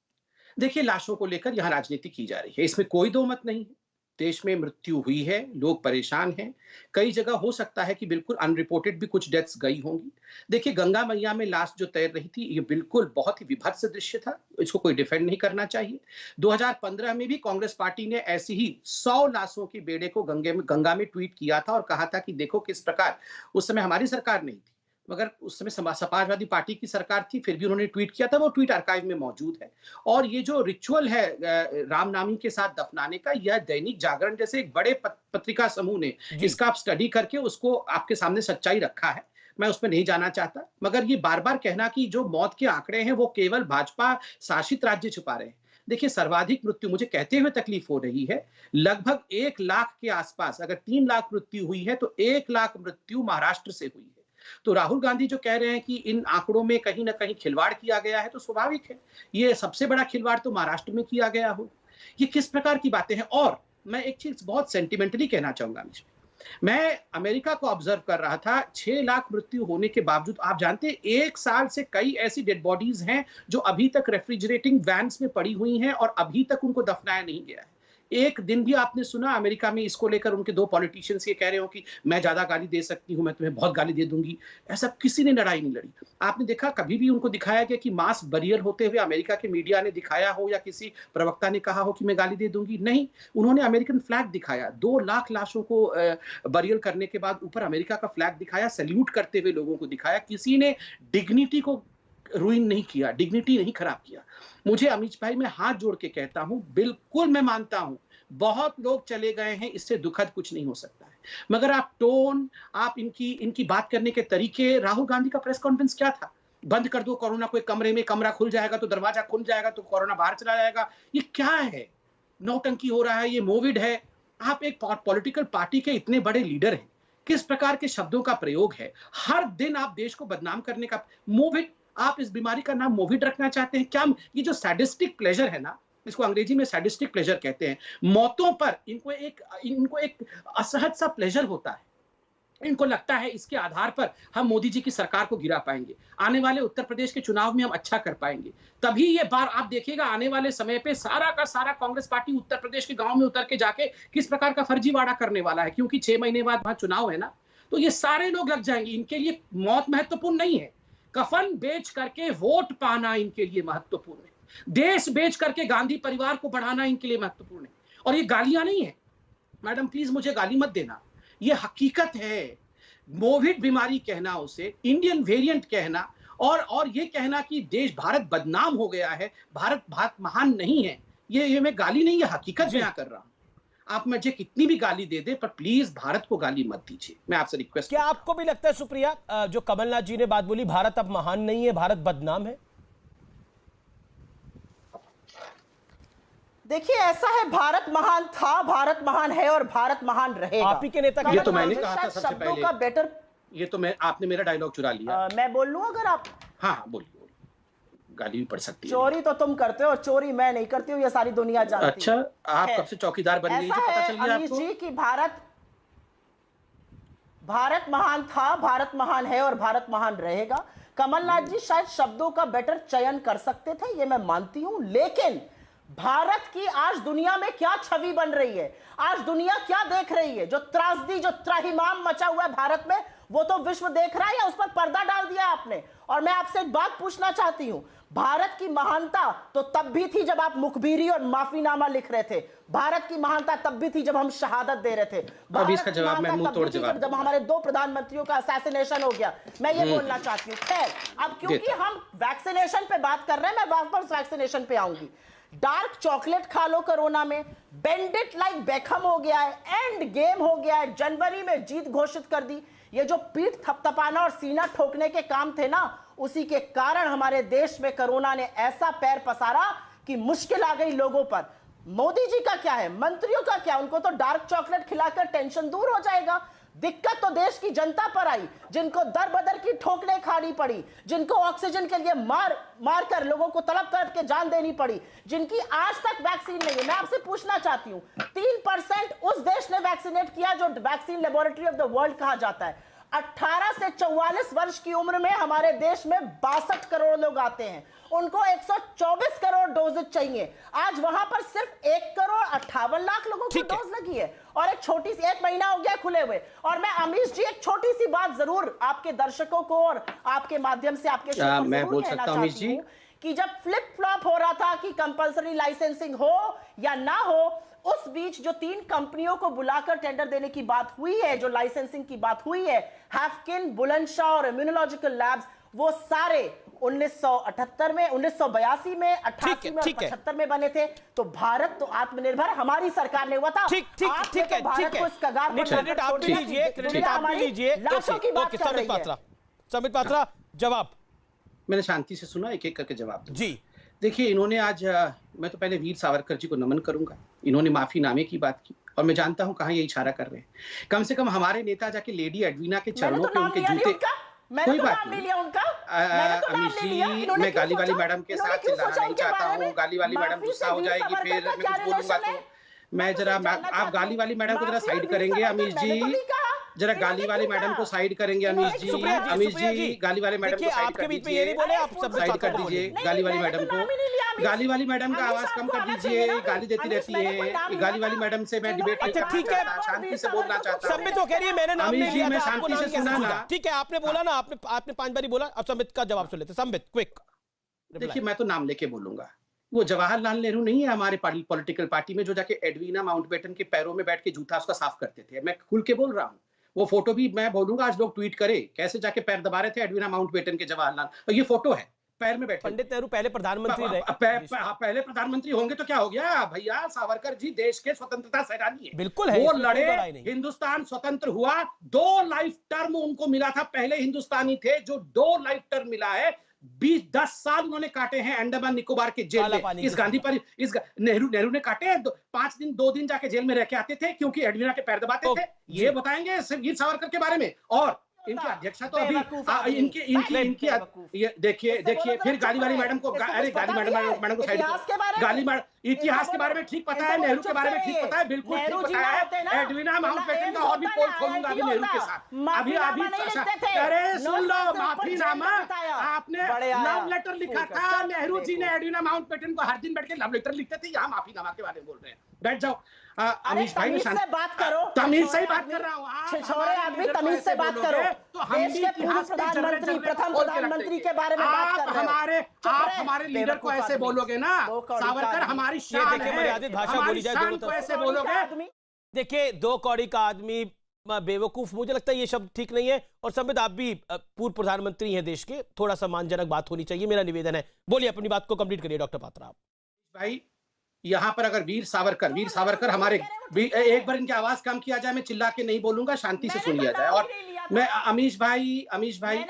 देखिए, लाशों को लेकर यहाँ राजनीति की जा रही है, इसमें कोई दो मत नहीं है। देश में मृत्यु हुई है, लोग परेशान हैं। कई जगह हो सकता है कि बिल्कुल अनरिपोर्टेड भी कुछ डेथ्स गई होंगी। देखिए, गंगा मैया में लाश जो तैर रही थी, ये बिल्कुल बहुत ही विभत्स दृश्य था, इसको कोई डिफेंड नहीं करना चाहिए। 2015 में भी कांग्रेस पार्टी ने ऐसी ही 100 लाशों के बेड़े को गंगा में ट्वीट किया था और कहा था कि देखो किस प्रकार, उस समय हमारी सरकार नहीं थी, मगर उस समय समाजवादी पार्टी की सरकार थी, फिर भी उन्होंने ट्वीट किया था। वो ट्वीट आर्काइव में मौजूद है। और ये जो रिचुअल है रामनामी के साथ दफनाने का, यह दैनिक जागरण जैसे एक बड़े पत्रिका समूह ने इसका आप स्टडी करके उसको आपके सामने सच्चाई रखा है। मैं उसमें नहीं जाना चाहता, मगर ये बार बार कहना कि जो मौत के आंकड़े हैं वो केवल भाजपा शासित राज्य छुपा रहे हैं। देखिए, सर्वाधिक मृत्यु मुझे कहते हुए तकलीफ हो रही है, लगभग 1 लाख के आसपास। अगर 3 लाख मृत्यु हुई है तो 1 लाख मृत्यु महाराष्ट्र से हुई है। तो राहुल गांधी जो कह रहे हैं कि इन आंकड़ों में कहीं ना कहीं खिलवाड़ किया गया है, तो स्वाभाविक है, ये सबसे बड़ा खिलवाड़ तो महाराष्ट्र में किया गया हो। ये किस प्रकार की बातें हैं। और मैं एक चीज बहुत सेंटिमेंटली कहना चाहूंगा, मैं अमेरिका को ऑब्जर्व कर रहा था। 6 लाख मृत्यु होने के बावजूद आप जानते हैं 1 साल से कई ऐसी डेड बॉडीज हैं जो अभी तक रेफ्रिजरेटिंग वैन्स में पड़ी हुई हैं और अभी तक उनको दफनाया नहीं गया है। एक दिन भी आपने सुना अमेरिका में इसको लेकर उनके 2 पॉलिटिशियंस ये कह रहे हो कि मैं ज्यादा गाली दे सकती हूं, मैं तुम्हें बहुत गाली दे दूंगी। ऐसा किसी ने लड़ाई नहीं लड़ी। आपने देखा कभी भी उनको दिखाया गया कि मास बरियर होते हुए अमेरिका के मीडिया ने दिखाया हो या किसी प्रवक्ता ने कहा हो कि मैं गाली दे दूंगी? नहीं, उन्होंने अमेरिकन फ्लैग दिखाया। 2 लाख लाशों को बरियर करने के बाद ऊपर अमेरिका का फ्लैग दिखाया, सैल्यूट करते हुए लोगों को दिखाया। किसी ने डिग्निटी को रूइन नहीं किया, डिग्निटी नहीं खराब किया। मुझे अमीश भाई, मैं हाथ जोड़ के कहता हूं, बिल्कुल मैं मानता हूं बहुत लोग चले गए हैं, इससे दुखद कुछ नहीं हो सकता है, मगर आप टोन, आप इनकी बात करने के तरीके। राहुल गांधी का प्रेस कॉन्फ्रेंस क्या था? बंद कर दो कोरोना को एक कमरे में, कमरा खुल जाएगा तो दरवाजा खुल जाएगा तो कोरोना बाहर चला जाएगा। ये क्या है? नौटंकी हो रहा है, ये मोविड है। आप एक पॉलिटिकल पार्टी के इतने बड़े लीडर हैं, किस प्रकार के शब्दों का प्रयोग है, हर दिन आप देश को बदनाम करने का। मोविड, आप इस बीमारी का नाम मोविड रखना चाहते हैं क्या? ये जो सैडिस्टिक प्लेजर है ना, इसको अंग्रेजी में सैडिस्टिक प्लेजर कहते हैं, मौतों पर इनको एक असहज सा प्लेजर होता है। इनको लगता है इसके आधार पर हम मोदी जी की सरकार को गिरा पाएंगे, आने वाले उत्तर प्रदेश के चुनाव में हम अच्छा कर पाएंगे। तभी ये बार आप देखिएगा आने वाले समय पे सारा का सारा कांग्रेस पार्टी उत्तर प्रदेश के गांव में उतर के जाके किस प्रकार का फर्जीवाड़ा करने वाला है, क्योंकि 6 महीने बाद वहां चुनाव है ना, तो ये सारे लोग लग जाएंगे। इनके लिए मौत महत्वपूर्ण नहीं है, कफन बेच करके वोट पाना इनके लिए महत्वपूर्ण है, देश बेच करके गांधी परिवार को बढ़ाना इनके लिए महत्वपूर्ण है। और ये गालियां नहीं है मैडम, प्लीज मुझे गाली मत देना, ये हकीकत है। मोविड बीमारी कहना, उसे इंडियन वेरिएंट कहना और ये कहना कि देश भारत बदनाम हो गया है, भारत महान नहीं है, ये मैं गाली नहीं, ये हकीकत बयां कर रहा हूं। आप मुझे कितनी भी गाली दे दे, पर प्लीज भारत को गाली मत दीजिए, मैं आपसे रिक्वेस्ट। क्या आपको भी लगता है सुप्रिया, जो कमलनाथ जी ने बात बोली, भारत अब महान नहीं है, भारत बदनाम है? देखिए, ऐसा है, भारत महान था, भारत महान है और भारत महान रहेगा। आप ही के नेता, ये तो मैंने कहा था सबसे पहले, का बेटर, ये तो आपने मेरा डायलॉग चुरा लिया। मैं बोल लूं अगर आप? हाँ बोलिए, गाली भी पड़ सकती है। चोरी तो तुम करते हो, चोरी मैं नहीं करती हूँ, ये सारी दुनिया जानती है। अच्छा, आप कब से चौकीदार बन गई? पता चल गया आपको? जी कि भारत महान था, भारत महान है और भारत महान रहेगा। कमलनाथ जी शायद शब्दों का बेटर चयन कर सकते थे, ये मैं मानती हूं, लेकिन भारत की आज दुनिया में क्या छवि बन रही है, आज दुनिया क्या देख रही है, जो त्रासदी, जो त्राहिमाम मचा हुआ है भारत में, वो तो विश्व देख रहा है, या उस पर पर्दा डाल दिया आपने? और मैं आपसे एक बात पूछना चाहती हूं, भारत की महानता तो तब भी थी जब आप मुखबिरी और माफीनामा लिख रहे थे, भारत की महानता तब भी थी जब हम शहादत दे रहे थे, अब इसका जवाब मैं मुंह तोड़ जवाब, जब हमारे 2 प्रधानमंत्रियों का असैसिनेशन हो गया। मैं ये बोलना चाहती हूँ। खैर, अब क्योंकि हम वैक्सीनेशन पे बात कर रहे हैं, मैं वापस वैक्सीनेशन पे आऊंगी। डार्क चॉकलेट खा लो कोरोना में, बेंडिट लाइक बेकहम हो गया है, एंड गेम हो गया है, जनवरी में जीत घोषित कर दी। ये जो पीठ थपथपाना और सीना ठोकने के काम थे ना, उसी के कारण हमारे देश में कोरोना ने ऐसा पैर पसारा कि मुश्किल आ गई लोगों पर। मोदी जी का क्या है, मंत्रियों का क्या, उनको तो डार्क चॉकलेट खिलाकर टेंशन दूर हो जाएगा। दिक्कत तो देश की जनता पर आई, जिनको दर बदर की ठोकरें खानी पड़ी, जिनको ऑक्सीजन के लिए मार कर लोगों को तलब करके जान देनी पड़ी, जिनकी आज तक वैक्सीन नहीं है। मैं आपसे पूछना चाहती हूं, 3% उस देश ने वैक्सीनेट किया जो vaccine laboratory of the world कहा जाता है। 18 से 44 वर्ष की उम्र में हमारे देश में 62 करोड़ लोग आते हैं, उनको 124 करोड़ डोजेज चाहिए। आज वहां पर सिर्फ 1,58,00,000 लोगों को डोज लगी है, और एक छोटी सी, 1 महीना हो गया खुले हुए। और मैं अमीश जी एक छोटी सी बात जरूर आपके दर्शकों को और आपके माध्यम से आपके मैं बोल सकता हूं अमीश जी, कि जब फ्लिप फ्लॉप हो रहा था कि कंपलसरी लाइसेंसिंग हो या ना हो, उस बीच जो 3 कंपनियों को बुलाकर टेंडर देने की बात हुई है, जो लाइसेंसिंग की बात हुई है, हैफकिन, बुलंदशाह और इम्यूनोलॉजिकल लैब्स, वो सारे 1978 में, 1982 में, 88 में और 75 में बने थे। तो भारत तो आत्मनिर्भर हमारी सरकार ने हुआ था। ठीक है, भारत को इस कगार पर क्रेडिट आप भी लीजिए, क्रेडिट आप भी लीजिए। लाशों की बात कर रही है। संबित पात्रा, जवाब। मैंने शांति से सुना, एक एक करके जवाब दूं। जी देखिए, इन्होंने आज, मैं तो पहले वीर सावरकर जी को नमन करूंगा, इन्होंने माफीनामे की बात की, और मैं जानता हूं कहां ये इशारा कर रहे हैं। कम से कम हमारे नेता जाके लेडी एडवीना के चरणों पे उनके जूते, कोई बात नहीं अमीश जी, मैं गाली वाली मैडम के साथ चिल्लाना नहीं चाहता हूँ, गाली वाली मैडम गुस्सा हो जाएगी, फिर मैं कुछ बोलूंगा तो मैं जरा, आप गाली वाली मैडम को जरा साइड करेंगे अमीश जी, जरा गाली वाली मैडम को साइड करेंगे अमीश जी, अमीश जी गाली वाली मैडम को साइड कर दीजिए, साइड कर दीजिए गाली वाली मैडम को, गाली वाली मैडम का आवाज कम कर दीजिए, गाली देती रहती है, गाली वाली मैडम से मैं डिबेट नहीं करना चाहता, शांति से बोलना चाहता हूं। संबित तो कह रही है मैंने नाम नहीं लिया था, शांति से सुना ना। ठीक है, आपने बोला ना, आपने 5 बारी बोला, अब संबित का जवाब सुन लेते। संबित क्विक। देखिए, मैं तो नाम लेके बोलूंगा, वो जवाहरलाल नेहरू नहीं है हमारे पॉलिटिकल पार्टी में, जो जाके एडवीना माउंटबेटन के पैरों में बैठ के जूता उसका साफ करते थे। मैं खुल के बोल रहा हूँ, वो फोटो भी मैं बोलूंगा, आज लोग ट्वीट करे कैसे जाके पैर दबा रहे थे एडवीना माउंटबेटन के जवाहरलाल, और ये फोटो है पैर में बैठे। पंडित नेहरू पहले प्रधानमंत्री रहे, पहले प्रधानमंत्री होंगे तो क्या हो गया भैया, सावरकर जी देश के स्वतंत्रता सेनानी है, बिल्कुल है, वो लड़े, हिंदुस्तान स्वतंत्र हुआ, 2 लाइफ टर्म उनको मिला था, पहले हिंदुस्तानी थे जो 2 लाइफ टर्म मिला है, 10 साल उन्होंने काटे हैं अंडमान निकोबार के जेल में। इस गांधी पर इस नेहरू ने काटे हैं। 5 दिन 2 दिन जाके जेल में रह के आते थे क्योंकि एडवीना के पैर दबाते थे। ये बताएंगे वीर सावरकर के बारे में। और इनकी अध्यक्षा तो अभी इनकी ये देखिए फिर गाली वाली मैडम को, अरे गाली मैडम को साइड, गाली इतिहास के बारे में ठीक पता है, नेहरू के बारे में ठीक पता है, बिल्कुल ठीक पता है। एडवीना माउंटबेटन का और भी पोल खोलूंगा अभी नेहरू के साथ। अभी अरे सुन लो, माफीनामा आपने लव लेटर लिखा था। नेहरू जी ने एडवीना माउंटबेटन को हर दिन बैठ के लव लेटर लिखते थे। यहाँ माफीनामा के बारे में बोल रहे हैं। बैठ जाओ अमीश भाई, तमीज से बात करो। तमीज से ही बात कर रहा हूँ। छोरे आदमी, तमीज से बात करो। देश के पूर्व प्रधानमंत्री, प्रथम प्रधानमंत्री के बारे में बात कर रहे हो। आप हमारे लीडर को ऐसे बोलोगे ना, सावरकर हमारी शान है, हमारी शान को ऐसे बोलोगे। देखिए, 2 कौड़ी का आदमी बेवकूफ, मुझे लगता है ये शब्द ठीक नहीं है। और संबित, आप भी पूर्व प्रधानमंत्री हैं देश के, थोड़ा सम्मानजनक बात होनी चाहिए, मेरा निवेदन है। बोलिए, अपनी बात को कंप्लीट करिए डॉक्टर पात्रा। आप भाई, यहाँ पर अगर वीर सावरकर हमारे, एक बार इनकी आवाज कम किया जाए, मैं चिल्ला के नहीं बोलूंगा, शांति से सुन लिया जाए। और मैं अमीश भाई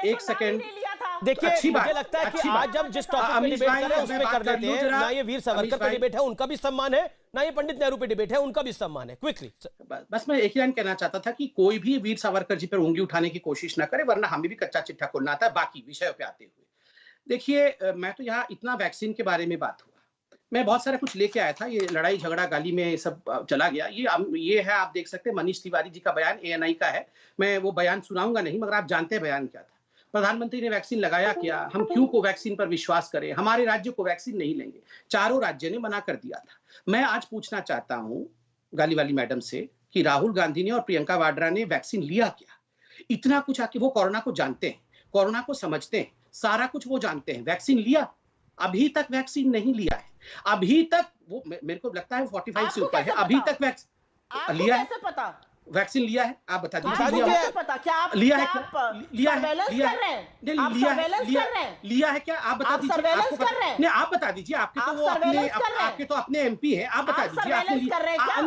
1 सेकेंड देखिए, मुझे लगता है कि आज जब जिस टॉपिक पे डिबेट कर रहे हैं उसमें कर देते हैं। ना ये वीर सावरकर पे डिबेट है, उनका भी सम्मान है, ना ये पंडित नेहरू पे डिबेट है, उनका भी सम्मान है। क्विकली बस मैं एक ही लाइन कहना चाहता था कि कोई भी वीर सावरकर जी पर उंगली उठाने की कोशिश ना करे, वरना हमें भी कच्चा चिट्ठा खोलना आता है। बाकी विषय पे आते हुए, देखिए, मैं तो यहाँ इतना वैक्सीन के बारे में बात हुआ, मैं बहुत सारा कुछ लेके आया था। ये लड़ाई झगड़ा गाली में सब चला गया। ये है, आप देख सकते हैं, मनीष तिवारी जी का बयान, ANI का है। मैं वो बयान सुनाऊंगा नहीं, मगर आप जानते हैं बयान क्या था। प्रधानमंत्री ने वैक्सीन लगाया क्या, हम क्यों को वैक्सीन पर विश्वास करें, हमारे राज्य को वैक्सीन नहीं लेंगे। चारों राज्य ने मना कर दिया था। मैं आज पूछना चाहता हूं गाली वाली मैडम से कि राहुल गांधी ने और प्रियंका वाड्रा ने वैक्सीन लिया क्या? इतना कुछ आके वो कोरोना को जानते हैं, कोरोना को समझते हैं, सारा कुछ वो जानते हैं। वैक्सीन लिया? अभी तक वैक्सीन नहीं लिया है। अभी तक वो, मेरे को लगता है 45 से ऊपर है, अभी तक वैक्सीन लिया है। पता वैक्सीन लिया है? आप बता दीजिए। पता क्या आप लिया है? लिया है? लिया है क्या? आप बता दीजिए। नहीं, आप बता दीजिए। आपके तो अपने MP हैं, आप बता दीजिए।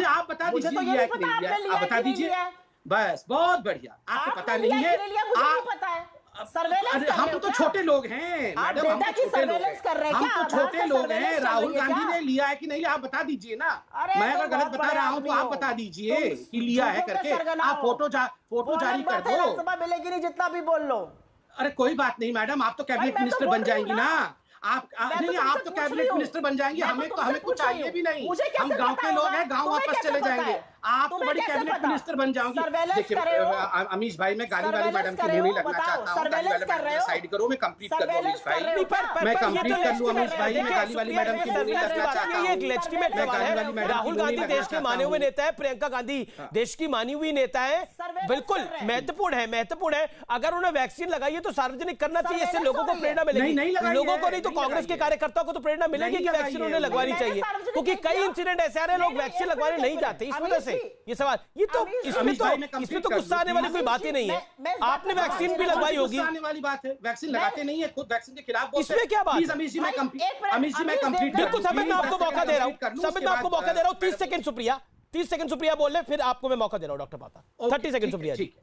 आप बता दीजिए लिया है कि नहीं लिया, आप बता दीजिए। बस, बहुत बढ़िया। आपको पता नहीं है, हम तो छोटे लोग हैं मैडम, हम तो छोटे लोग हैं। राहुल गांधी ने लिया है कि नहीं लिया, आप बता दीजिए ना। मैं अगर गलत बता रहा हूँ तो आप बता दीजिए कि लिया है करके। आप फोटो जारी कर दो, मिलेगी नहीं जितना भी बोल लो। अरे कोई बात नहीं मैडम, आप तो कैबिनेट मिनिस्टर बन जाएंगी ना। आप तो कैबिनेट मिनिस्टर बन जाएंगे। हमें कुछ चाहिए भी नहीं, हम गांव के लोग हैं, गांव वापस चले जाएंगे। आप तो बड़ी कैबिनेट मिनिस्टर बन जाओगी। देखिए अमीश भाई, मैं गाली वाली मैडम की मुंह नहीं लगना चाहता हूँ। गाली वाली मैडम साइड करो, मैं कंप्लीट कर लूं अमीश भाई, मैं कंप्लीट कर लूं अमीश भाई। मैं गाली वाली मैडम की मुंह नहीं लगना चाहता हूँ। ये एक लेजिटिमेट सवाल है। राहुल गांधी देश के माने हुए नेता है, प्रियंका गांधी देश की मानी हुई नेता है, बिल्कुल महत्वपूर्ण है। अगर उन्हें वैक्सीन लगाई है तो सार्वजनिक करना चाहिए, इससे लोगों को प्रेरणा मिलेगी। लोगों को नहीं तो कांग्रेस के कार्यकर्ताओं को तो प्रेरणा मिलेगी कि वैक्सीन उन्हें लगवानी चाहिए, क्योंकि कई इंसिडेंट ऐसे आ रहे हैं, लोग वैक्सीन लगवाने नहीं जाते इस वजह से। ये सवाल, ये तो इसमें तो गुस्सा आने वाली कोई बात ही नहीं है। आपने वैक्सीन भी लगवाई होगी, आने वाली बात है। वैक्सीन लगाते नहीं है, खुद वैक्सीन के खिलाफ बोलते हैं। इसमें क्या बात है? अमीश जी, मैं कंप्लीट बिल्कुल संबित, मैं आपको मौका दे रहा हूँ। 30 सेकंड सुप्रिया बोल ले, फिर आपको मैं मौका दे रहा हूँ डॉक्टर पात्रा। 30 सेकंड सुप्रिया जी।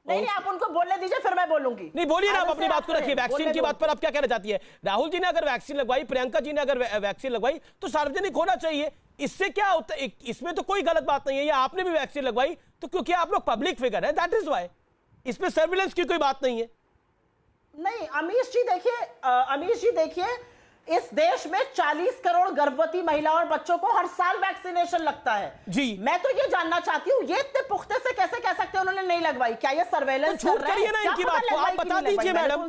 नहीं, आप उनको बोलने दीजिए, फिर मैं बोलूंगी। नहीं, बोलिए ना, आप अपनी बात को रखिए। वैक्सीन की बात पर आप क्या कहना चाहती है? राहुल जी ने अगर वैक्सीन लगवाई, प्रियंका जी ने अगर वैक्सीन लगवाई, तो सार्वजनिक होना चाहिए। इससे क्या होता है? इसमें तो कोई गलत बात नहीं है। या आपने भी वैक्सीन लगवाई तो क्योंकि आप लोग पब्लिक फिगर है, दैट इज व्हाई। इसमें सर्विलेंस की कोई बात नहीं है। नहीं, अमीश जी देखिए, इस देश में 40 करोड़ गर्भवती महिलाओं और बच्चों को हर साल वैक्सीनेशन लगता है जी। मैं तो ये जानना चाहती हूँ, ये इतने पुख्ते से कैसे कह सकते हैं उन्होंने नहीं लगवाई? क्या ये सर्वेलेंस छूट करिए ना इनकी बात को, आप बता दीजिए मैडम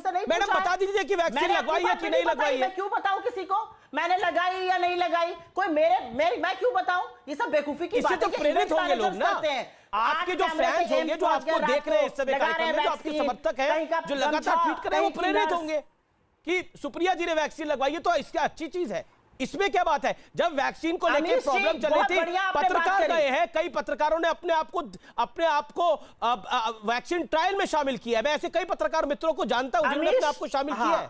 बता दीजिए कि वैक्सीन लगवाई है कि नहीं लगवाई है। मैं क्यों बताऊं किसी को मैंने लगाई या नहीं लगाई? कोई मैं क्यों बताऊं? ये सब बेवकूफी की बात है। इससे तो प्रेरित होंगे लोग ना, आपके जो फैंस होंगे, जो आपको देख रहे हैं इस समय कार्यक्रम में, जो आपके समर्थक हैं, जो लगातार ट्वीट कर रहे हैं, वो प्रेरित होंगे कि सुप्रिया जी ने वैक्सीन लगवाई है, तो इसकी अच्छी चीज है। इसमें क्या बात है? जब वैक्सीन को लेकर प्रॉब्लम चल रही थी, पत्रकार गए हैं, कई पत्रकारों ने अपने आप को वैक्सीन ट्रायल में शामिल किया है। मैं ऐसे कई पत्रकार मित्रों को जानता हूं जिन्होंने अपने आप को शामिल किया है।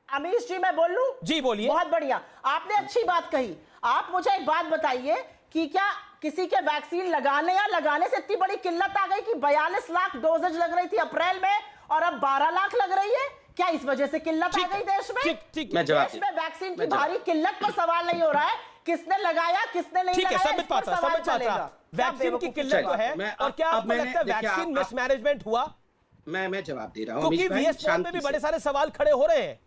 अमीश जी, मैं बोल लूं? जी बोलिए। बहुत बढ़िया, आपने अच्छी बात कही। आप मुझे एक बात बताइए कि क्या किसी के वैक्सीन लगाने से इतनी बड़ी किल्लत आ गई कि 42 लाख डोजेज लग रही थी अप्रैल में और अब 12 लाख लग रही है? क्या इस वजह से किल्लत आ गई देश में? ठीक मैं जवाब देश में वैक्सीन की भारी किल्लत पर सवाल नहीं हो रहा है, किसने लगाया किसने नहीं लगाया, समझ पाता वैक्सीन की किल्लत तो है। और क्या आपको लगता है वैक्सीन मिसमैनेजमेंट हुआ? मैं जवाब दे रहा हूं क्योंकि वीएस पॉइंट में भी बड़े सारे सवाल खड़े हो रहे हैं।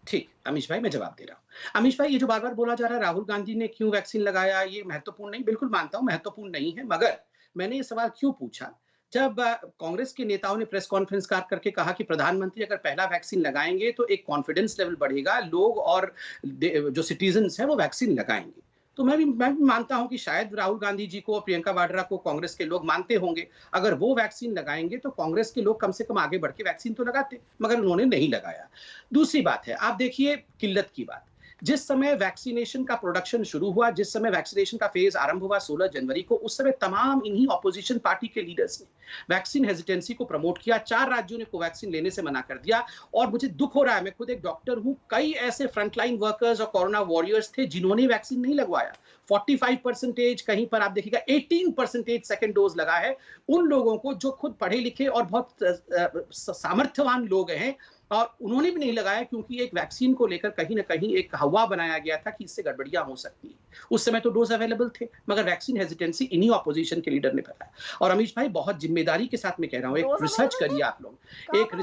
ठीक, अमीश भाई मैं जवाब दे रहा हूं। अमीश भाई, ये जो बार बार बोला जा रहा है राहुल गांधी ने क्यों वैक्सीन लगाया, ये महत्वपूर्ण नहीं, बिल्कुल मानता हूं महत्वपूर्ण नहीं है, मगर मैंने ये सवाल क्यों पूछा, जब कांग्रेस के नेताओं ने प्रेस कॉन्फ्रेंस करके कहा कि प्रधानमंत्री अगर पहला वैक्सीन लगाएंगे तो एक कॉन्फिडेंस लेवल बढ़ेगा, लोग और जो सिटीजन्स हैं वो वैक्सीन लगाएंगे। तो मैं भी मानता हूं कि शायद राहुल गांधी जी को और प्रियंका वाड्रा को कांग्रेस के लोग मानते होंगे, अगर वो वैक्सीन लगाएंगे तो कांग्रेस के लोग कम से कम आगे बढ़ के वैक्सीन तो लगाते, मगर उन्होंने नहीं लगाया। दूसरी बात है, आप देखिए किल्लत की बात, जिस समय वैक्सीनेशन का प्रोडक्शन शुरू हुआ, जिस समय वैक्सीनेशन का फेज आरंभ हुआ 16 जनवरी को, उस समय तमाम इन्हीं ऑपोजिशन पार्टी के लीडर्स ने वैक्सीन हेजिटेंसी को प्रमोट किया। 4 राज्यों ने कोवैक्सीन लेने से मना कर दिया। और मुझे दुख हो रहा है, मैं खुद एक डॉक्टर हूं, कई ऐसे फ्रंटलाइन वर्कर्स और कोरोना वॉरियर्स थे जिन्होंने वैक्सीन नहीं लगवाया। 45%, कहीं पर आप देखिएगा 18% सेकंड डोज लगा है। उन लोगों को जो खुद पढ़े लिखे और बहुत सामर्थ्यवान लोग हैं, और उन्होंने भी नहीं लगाया, क्योंकि एक वैक्सीन को लेकर कहीं ना कहीं एक हवा बनाया गया था कि इससे गड़बड़ियां हो सकती है। उस समय तो डोज अवेलेबल थे, मगर वैक्सीन हेजिटेंसी इन्हीं ऑपोजिशन के लीडर ने फैलाया। और अमीश भाई, बहुत जिम्मेदारी के साथ मैं कह रहा हूं, एक रिसर्च करिए आप लोग, एक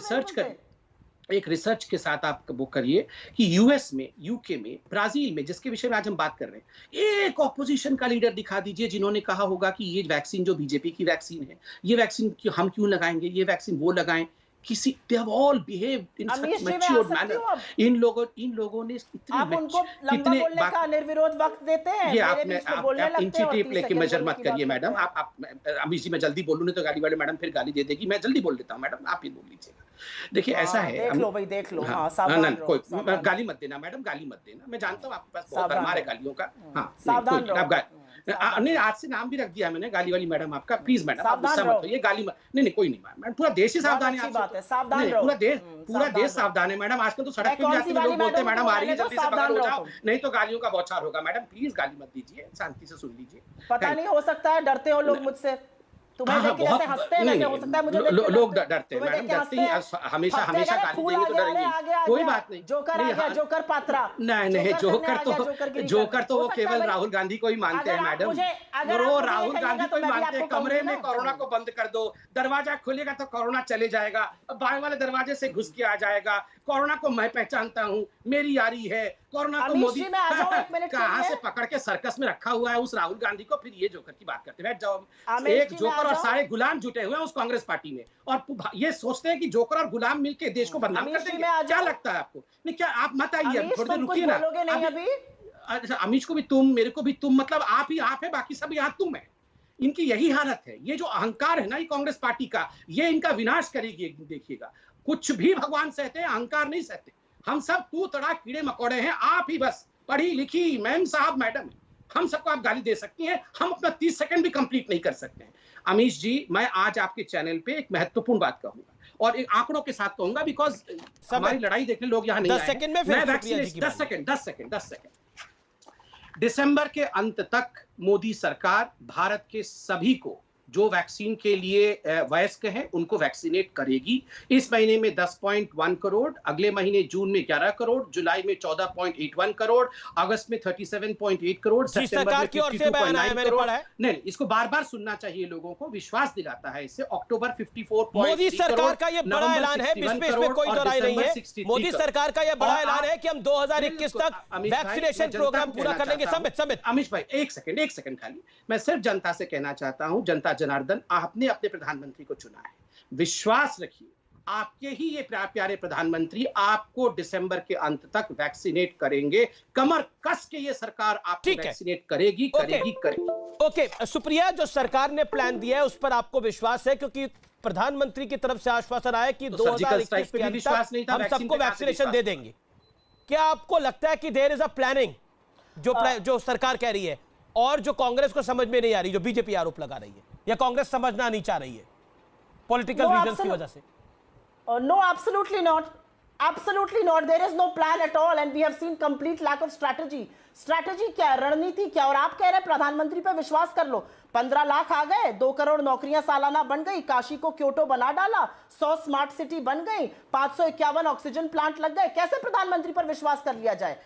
रिसर्च के साथ आप वो करिए कि यूएस में, यूके में, ब्राजील में, जिसके विषय में आज हम बात कर रहे हैं, एक ऑपोजिशन का लीडर दिखा दीजिए जिन्होंने कहा होगा कि ये वैक्सीन जो बीजेपी की वैक्सीन है, ये वैक्सीन हम क्यों लगाएंगे, ये वैक्सीन वो लगाएं। किसी they have all behaved in such matured manner। इन लोगों ने आप उनको लंबा बोलने का निर्विरोध वक्त देते हैं। ये आप इंची टेप लेके मेजर मत करिए मैडम। आप अमीश जी, मैं जल्दी बोलूं तो गाड़ी वाले मैडम फिर गाली दे देगी। मैं जल्दी बोल लेता हूं मैडम, आप ही बोल लीजिएगा। देखिए ऐसा है, देख लो भाई, देख लो। हाँ, सावधान रहो, कोई गाली मत देना मैडम, गाली मत देना। मैं जानता हूँ आपके पास बहुत भरमार है गालियों का। हाँ, सावधान रहो। नहीं, आज से नाम भी रख दिया मैंने, गाली वाली मैडम आपका। प्लीज मैडम, आप गुस्सा मत होइए, गाली मत। नहीं, कोई नहीं मैडम, पूरा देश ही सावधान है। पूरा देश सावधान है मैडम। आजकल तो सड़क पे भी जाते लोग बोलते हैं मैडम आ रही है, जल्दी से बाहर हो जाओ, नहीं तो गालियों का बौछार होगा। मैडम प्लीज गाली मत दीजिए, शांति से सुन लीजिए। पता नहीं, हो सकता है डरते हो लोग मुझसे, तुम्हें देख के ऐसे हंसते हैं, वैसे हो सकता है मुझे लोग डरते हैं मैडम, डरते ही हमेशा गाली देंगे तो डरेंगे। कोई बात नहीं, जोकर आ गया, जोकर पात्रा। नहीं, जोकर तो वो केवल राहुल गांधी को ही मानते हैं मैडम। वो राहुल गांधी को ही मानते हैं। कमरे में कोरोना को बंद कर दो, दरवाजा खुलेगा तो कोरोना चले जाएगा, बाएं वाले दरवाजे से घुस के आ जाएगा। कोरोना को मैं पहचानता हूँ, मेरी यारी है। कोरोना को मोदी कहाँ से पकड़ के सर्कस में रखा हुआ है उस राहुल गांधी को, फिर ये जोकर की बात करते हैं। एक जोकर और सारे गुलाम जुटे हुए हैं उस कांग्रेस पार्टी में, और ये सोचते हैं कि जोकर और गुलाम मिलके देश को बदनाम कर देंगे। क्या लगता है आपको? नहीं, क्या आप मत आइए, थोड़ी देर रुकिए ना। अमीश को भी तुम, मेरे को भी तुम, मतलब आप ही आप है, बाकी सब यहाँ तुम है। इनकी यही हालत है। ये जो अहंकार है ना ये कांग्रेस पार्टी का, ये इनका विनाश करेगी। देखिएगा, कुछ भी भगवान सहते हैं, अहंकार नहीं सहते। हम सब तू तड़ा कीड़े मकोड़े हैं, आप ही बस पढ़ी लिखी मैम साहब मैडम, हम सबको आप गाली दे सकती हैं, हम अपना 30 सेकंड भी कंप्लीट नहीं कर सकते हैं। अमीश जी, मैं आज आपके चैनल पे एक महत्वपूर्ण बात कहूंगा और एक आंकड़ों के साथ कहूंगा, बिकॉज हमारी लड़ाई देखने लोग यहाँ नहीं आए। 10 सेकंड। दिसंबर के अंत तक मोदी सरकार भारत के सभी को जो वैक्सीन के लिए वयस्क हैं उनको वैक्सीनेट करेगी। इस महीने में 10.1 करोड़, अगले महीने जून में 11 करोड़, जुलाई में 14.81 करोड़, अगस्त में 37.8 करोड़, सितंबर में 52.9 करोड़। नहीं, इसको बार बार सुनना चाहिए लोगों को, विश्वास दिलाता है इससे। अक्टूबर 54.3 मोदी सरकार का ये बड़ा ऐलान है, इसमें कोई दोहराई नहीं है। मोदी सरकार का ये बड़ा ऐलान है कि हम 2021 तक वैक्सीनेशन प्रोग्राम पूरा कर लेंगे। समित अमीश भाई, एक सेकंड खाली, मैं सिर्फ जनता से कहना चाहता हूं, जनता जनार्दन, आपने अपने प्रधानमंत्री को चुना है, विश्वास रखिए आपके ही ये प्यारे प्रधानमंत्री आपको दिसंबर के अंत तक वैक्सीनेट करेंगे। कमर कस के ये सरकार आपको वैक्सीनेट करेगी। ओके, सुप्रिया, जो सरकार ने प्लान दिया है उस पर आपको विश्वास है, क्योंकि प्रधानमंत्री की तरफ से आश्वासन आया कि 2021 के अंत तक हम सबको वैक्सीनेशन दे देंगे। क्या आपको लगता है कि देयर इज अ प्लानिंग जो सरकार कह रही है और जो कांग्रेस को समझ में नहीं आ रही, जो बीजेपी आरोप लगा रही है, या कांग्रेस समझना नहीं चाह रही है पॉलिटिकल रीजंस की वजह से? No, absolutely not. Absolutely not. There is no plan at all, and we have seen complete lack of strategy. Strategy क्या है, रणनीति क्या? और आप कह रहे हैं प्रधानमंत्री पे विश्वास कर लो। 15 लाख आ गए, 2 करोड़ नौकरियां सालाना बन गई, काशी को क्योटो बना डाला, 100 स्मार्ट सिटी बन गई, 551 ऑक्सीजन प्लांट लग गए। कैसे प्रधानमंत्री पर विश्वास कर लिया जाए?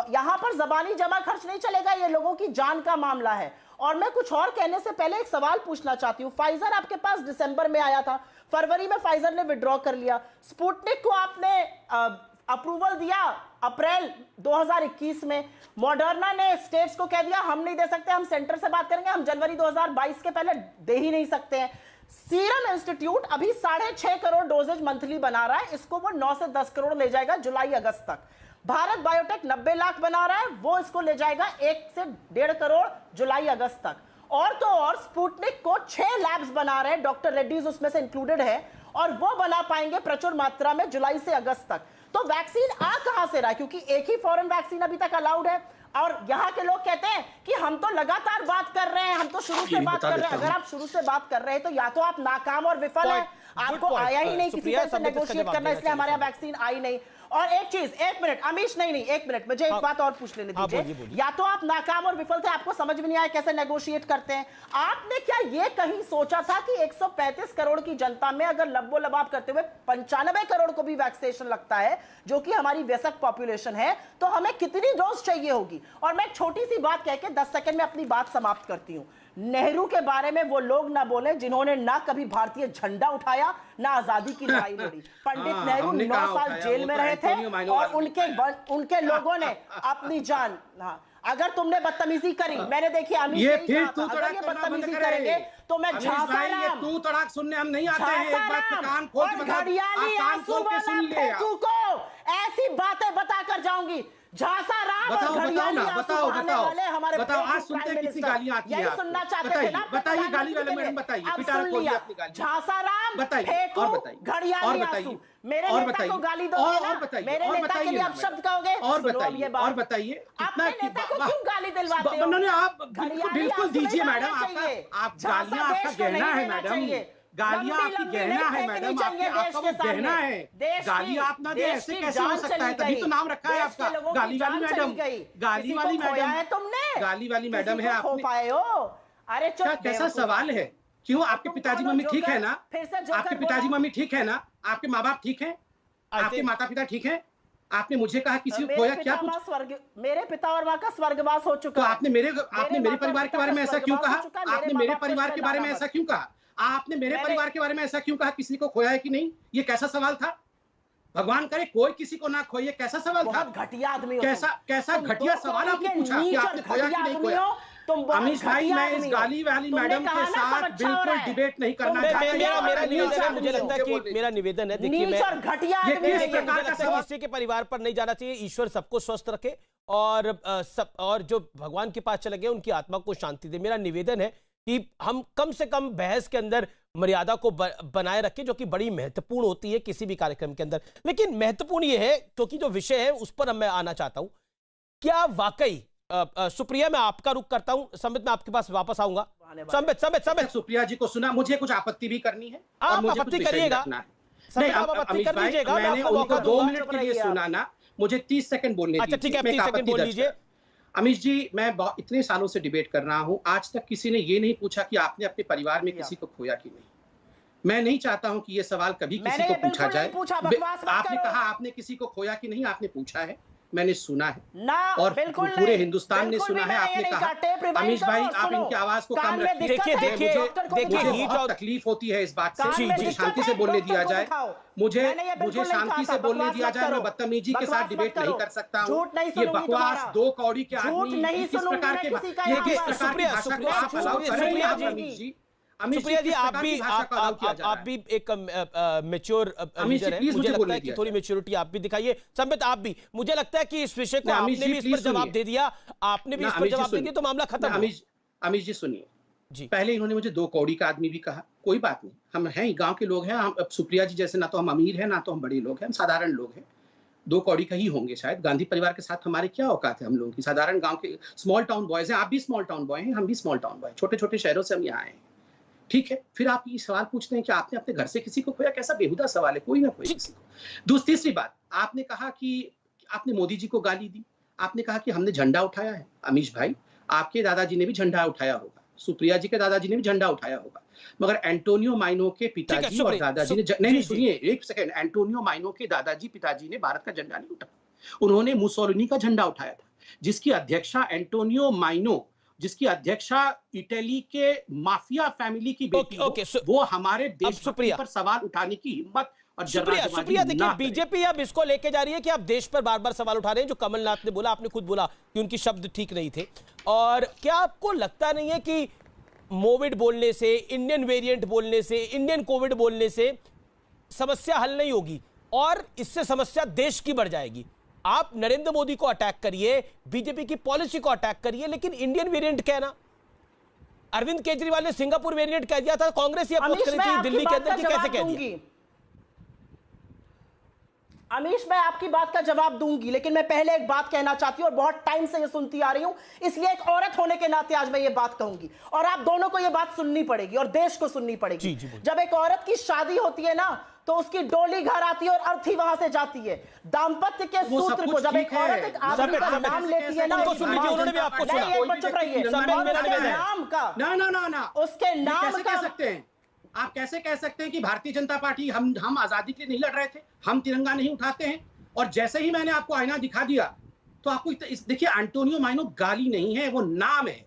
यहां पर जबानी जमा खर्च नहीं चलेगा, ये लोगों की जान का मामला है। और मैं कुछ और कहने से पहले एक सवाल पूछना चाहती हूं। फाइजर आपके पास दिसंबर में आया था, फरवरी में फाइजर ने विड्रॉ कर लिया। स्पुतनिक को आपने अप्रूवल दिया अप्रैल 2021 में। मॉडर्ना ने स्टेट्स को कह दिया हम नहीं दे सकते, हम सेंटर से बात करेंगे, हम जनवरी 2022 के पहले दे ही नहीं सकते हैं। सीरम इंस्टीट्यूट अभी 6.5 करोड़ डोजेज मंथली बना रहा है, इसको वो 9 से 10 करोड़ ले जाएगा जुलाई अगस्त तक। भारत बायोटेक 90 लाख बना रहा है, वो इसको ले जाएगा 1 से 1.5 करोड़ जुलाई अगस्त तक। और तो और स्पुतनिक को 6 लैब्स बना रहे हैं, डॉक्टर रेड्डीज उसमें से इंक्लूडेड है, और वो बना पाएंगे प्रचुर मात्रा में जुलाई से अगस्त तक। तो वैक्सीन आ कहां से रहा है? क्योंकि एक ही फॉरेन वैक्सीन अभी तक अलाउड है, और यहाँ के लोग कहते हैं कि हम तो लगातार बात कर रहे हैं, हम तो शुरू से बात कर रहे हैं। अगर आप शुरू से बात कर रहे हैं तो या तो आप नाकाम और विफल हैं, आपको आया ही नहीं किसी तरह से नेगोशिएट करना, इसलिए हमारे यहाँ वैक्सीन आई नहीं। और एक चीज, 1 मिनट अमीश, नहीं 1 मिनट, मुझे एक बात और पूछ लेने दीजिए। या तो आप नाकाम और विफल थे, आपको समझ में नहीं आया कैसे नेगोशिएट करते हैं। आपने क्या ये कहीं सोचा था कि 135 करोड़ की जनता में अगर लब्बो लबाब करते हुए 95 करोड़ को भी वैक्सीनेशन लगता है, जो कि हमारी वयस्क पॉपुलेशन है, तो हमें कितनी डोज चाहिए होगी? और मैं एक छोटी सी बात कह के 10 सेकंड में अपनी बात समाप्त करती हूं। नेहरू के बारे में वो लोग ना बोले जिन्होंने ना कभी भारतीय झंडा उठाया, ना आजादी की लड़ाई लड़ी। पंडित नेहरू 9 साल जेल में रहे थे, और उनके लोगों ने अपनी जान, अगर तुमने बदतमीजी करी, मैंने देखी अगर ये बदतमीजी करेंगे तो मैं झांसाराम, तू तड़ाक सुनने हम नहीं आते हैं, एक बात पे कान खोल के बता, कान खोल के सुन ले, ऐसी बातें बताकर जाऊंगी। झांसाराम और घड़ियाली आंसू बहाने वाले हमारे आज सुनते हैं किसी गालियां आती है, यही सुनना चाहते थे ना? बताइए गाली वाले मैडम, बताइए पिटारा खोलिए अपनी गाली, झांसाराम बताइए और बताइए, घड़ियाली आंसू, मेरे नेता को गाली दोगे ना? मेरे नेता के लिए अपशब्द कहोगे? और बताइए, और बताइए अपने नेता को क्यों गाली दिलवाते हो? आप बिल्कुल दीजिए मैडम, आप गालियां आपका गहना है मैडम, गालियां आपकी गहना है मैडम, आपका वो गहना है। गालियां आप ना दे, ऐसे कैसे हो सकता है? तभी तो नाम रखा है आपका गाली वाली मैडम, गाली वाली मैडम है, तुमने गाली वाली मैडम है आपने। अरे कैसा सवाल है? क्यों? आपके पिताजी मम्मी ठीक है ना? आपके पिताजी मम्मी ठीक है ना? आपके माँ बाप ठीक है? आपके माता पिता ठीक है? आपने मुझे कहा किसी को खोया, क्या कुछ? मेरे पिता और माँ का स्वर्गवास हो चुका। तो आपने मेरे परिवार के बारे में ऐसा क्यों कहा? आपने मेरे परिवार के बारे में ऐसा क्यों कहा? आपने मेरे परिवार के बारे में ऐसा क्यों कहा? किसी को खोया है कि नहीं? ये कैसा सवाल था? भगवान करे कोई किसी को ना खोए, ये कैसा सवाल था? घटिया आदमी, कैसा घटिया सवाल आपने पूछा कि आपने खोया कि नहीं खोया? अमीश भाई, मैं इस गाली वाली मैडम के साथ बिल्कुल डिबेट नहीं करना चाहता। मेरा निवेदन है, मुझे लगता है कि मेरा निवेदन है, देखिए मुझे लगता है किसी के परिवार पर नहीं जाना चाहिए। ईश्वर सबको स्वस्थ रखे और जो भगवान के पास चले गए उनकी आत्मा को शांति दे। मेरा निवेदन है कि हम कम से कम बहस के अंदर मर्यादा को बनाए रखें, जो कि बड़ी महत्वपूर्ण होती है किसी भी कार्यक्रम के अंदर। लेकिन महत्वपूर्ण यह है, क्योंकि जो विषय है उस पर मैं आना चाहता हूं, क्या वाकई सुप्रिया, मैं आपका रुख करता हूं, संबित मैं आपके पास वापस आऊंगा। संबित सुप्रिया जी को सुना, मुझे कुछ आपत्ति भी करनी है, आप आपत्ति करिएगा, मैंने उनको 2 मिनट के लिए सुना ना, मुझे 30 सेकंड बोलने दीजिए। ठीक है, 30 सेकंड बोल लीजिए। अमीश जी, मैं इतने सालों से डिबेट कर रहा हूं, आज तक किसी ने ये नहीं पूछा कि आपने अपने परिवार में किसी को खोया कि नहीं। मैं नहीं चाहता हूं कि ये सवाल कभी किसी को पूछा जाए। आपने कहा आपने किसी को खोया कि नहीं, आपने पूछा है, मैंने सुना है ना, और पूरे हिंदुस्तान ने सुना है। आपने कहा अमीश भाई आप इनकी आवाज को कम रखिए। देखिए तकलीफ होती है इस बात से, मुझे शांति से बोलने दिया जाए, मुझे शांति से बोलने दिया जाए। मैं बदतमीजी के साथ डिबेट नहीं कर सकता हूँ। ये बकवास 2 कौड़ी के आदमी किस प्रकार के भाषा को आप अलाउ करेंगे? अमीश जी, सुप्रिया जी, आप भी एक मैच्योर लीडर हैं, मुझे लगता है कि थोड़ी मैच्योरिटी आप भी दिखाइए। संबित आप भी, मुझे लगता है कि इस विषय को आपने भी इस पर जवाब दे दिया, आपने भी इस पर जवाब दे दिया तो मामला खत्म। अमीश जी सुनिए जी, पहले इन्होंने मुझे 2 कौड़ी का आदमी भी कहा, कोई बात नहीं, हम हैं गांव के लोग हैं। हम सुप्रिया जी जैसे ना तो हम अमीर हैं ना तो हम बड़े लोग हैं, हम साधारण लोग हैं। 2 कौड़ी का ही होंगे शायद। गांधी परिवार के साथ हमारे क्या औकात है? हम लोगों की साधारण गाँव के स्मॉल टाउन बॉयज हैं। आप भी स्मॉल टाउन बॉय हैं, हम भी स्मॉल टाउन बॉय, छोटे छोटे शहरों से हम यहाँ आए हैं। ठीक है, फिर आप ये सवाल पूछते हैं कि आपने अपने घर से किसी को खोया? कैसा बेहुदा सवाल है, कोई ना कोई किसी को। तीसरी बात, आपने कहा कि आपने मोदी जी को गाली दी। आपने कहा कि हमने झंडा उठाया है। अमीश भाई, आपके दादाजी ने भी झंडा उठाया होगा, सुप्रिया जी के दादाजी ने भी झंडा उठाया होगा, मगर एंटोनियो माइनो के पिताजी और दादाजी ने नहीं, सुनिए एक सेकंड, एंटोनियो माइनो के दादाजी पिताजी ने भारत का झंडा नहीं उठाया, उन्होंने मुसोलिनी का झंडा उठाया था, जिसकी अध्यक्षा एंटोनियो माइनो, जिसकी अध्यक्षा इटली के माफिया फैमिली की बेटी वो हमारे देश पर सवाल उठाने की हिम्मत और सुप्रिया देखिए, बीजेपी अब इसको लेके जा रही है कि आप देश पर बार बार सवाल उठा रहे हैं। जो कमलनाथ ने बोला, आपने खुद बोला कि उनकी शब्द ठीक नहीं थे, और क्या आपको लगता नहीं है कि मोविड बोलने से, इंडियन वेरिएंट बोलने से, इंडियन कोविड बोलने से समस्या हल नहीं होगी और इससे समस्या देश की बढ़ जाएगी? आप नरेंद्र मोदी को अटैक करिए, बीजेपी की पॉलिसी को अटैक करिए, लेकिन इंडियन वेरिएंट कहना, अरविंद केजरीवाल ने सिंगापुर वेरिएंट कह दिया था, कांग्रेस ये अपोज करी थी दिल्ली के अंदर, कि कैसे कह दिया? अमीश, मैं आपकी बात का जवाब दूंगी, लेकिन मैं पहले एक बात कहना चाहती हूं और बहुत टाइम से ये सुनती आ रही हूं, इसलिए एक औरत होने के नाते आज मैं ये बात कहूंगी और आप दोनों को ये बात सुननी पड़ेगी और देश को सुननी पड़ेगी। जब एक औरत की शादी होती है ना, तो उसकी डोली घर आती है और अर्थी वहां से जाती है। दाम्पत्य के सूत्र को जब एक औरत एक आदमी का नाम लेती है ना, उन्होंने भी आपको सुना, एक बार चुप रहिए, नाम का ना उसके नाम का सकते हैं। आप कैसे कह सकते हैं कि भारतीय जनता पार्टी हम आजादी के लिए नहीं लड़ रहे थे, हम तिरंगा नहीं उठाते हैं? और जैसे ही मैंने आपको आईना दिखा दिया तो आपको देखिए, एंटोनियो माइनो गाली नहीं है, वो नाम है।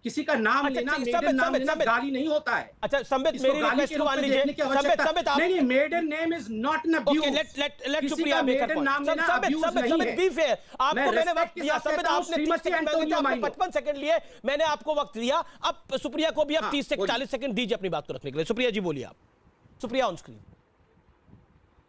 किसी का नाम लेना, मेडन नाम लेना गाली नहीं होता है। अच्छा संबित, मेरी रिक्वेस्ट को मान लीजिए। संबित नहीं, maiden name is not an abuse. Let Supriya make a point. Sambit be fair, आपको मैंने वक्त दिया। संबित, आपने 30 सेकंड मांगे थे, आपने 55 सेकंड लिए, मैंने आपको वक्त दिया। अब सुप्रिया को भी आप 30 से 40 सेकंड दीजिए अपनी बात को रखने के लिए। सुप्रिया जी बोलिए आप। Supriya on screen.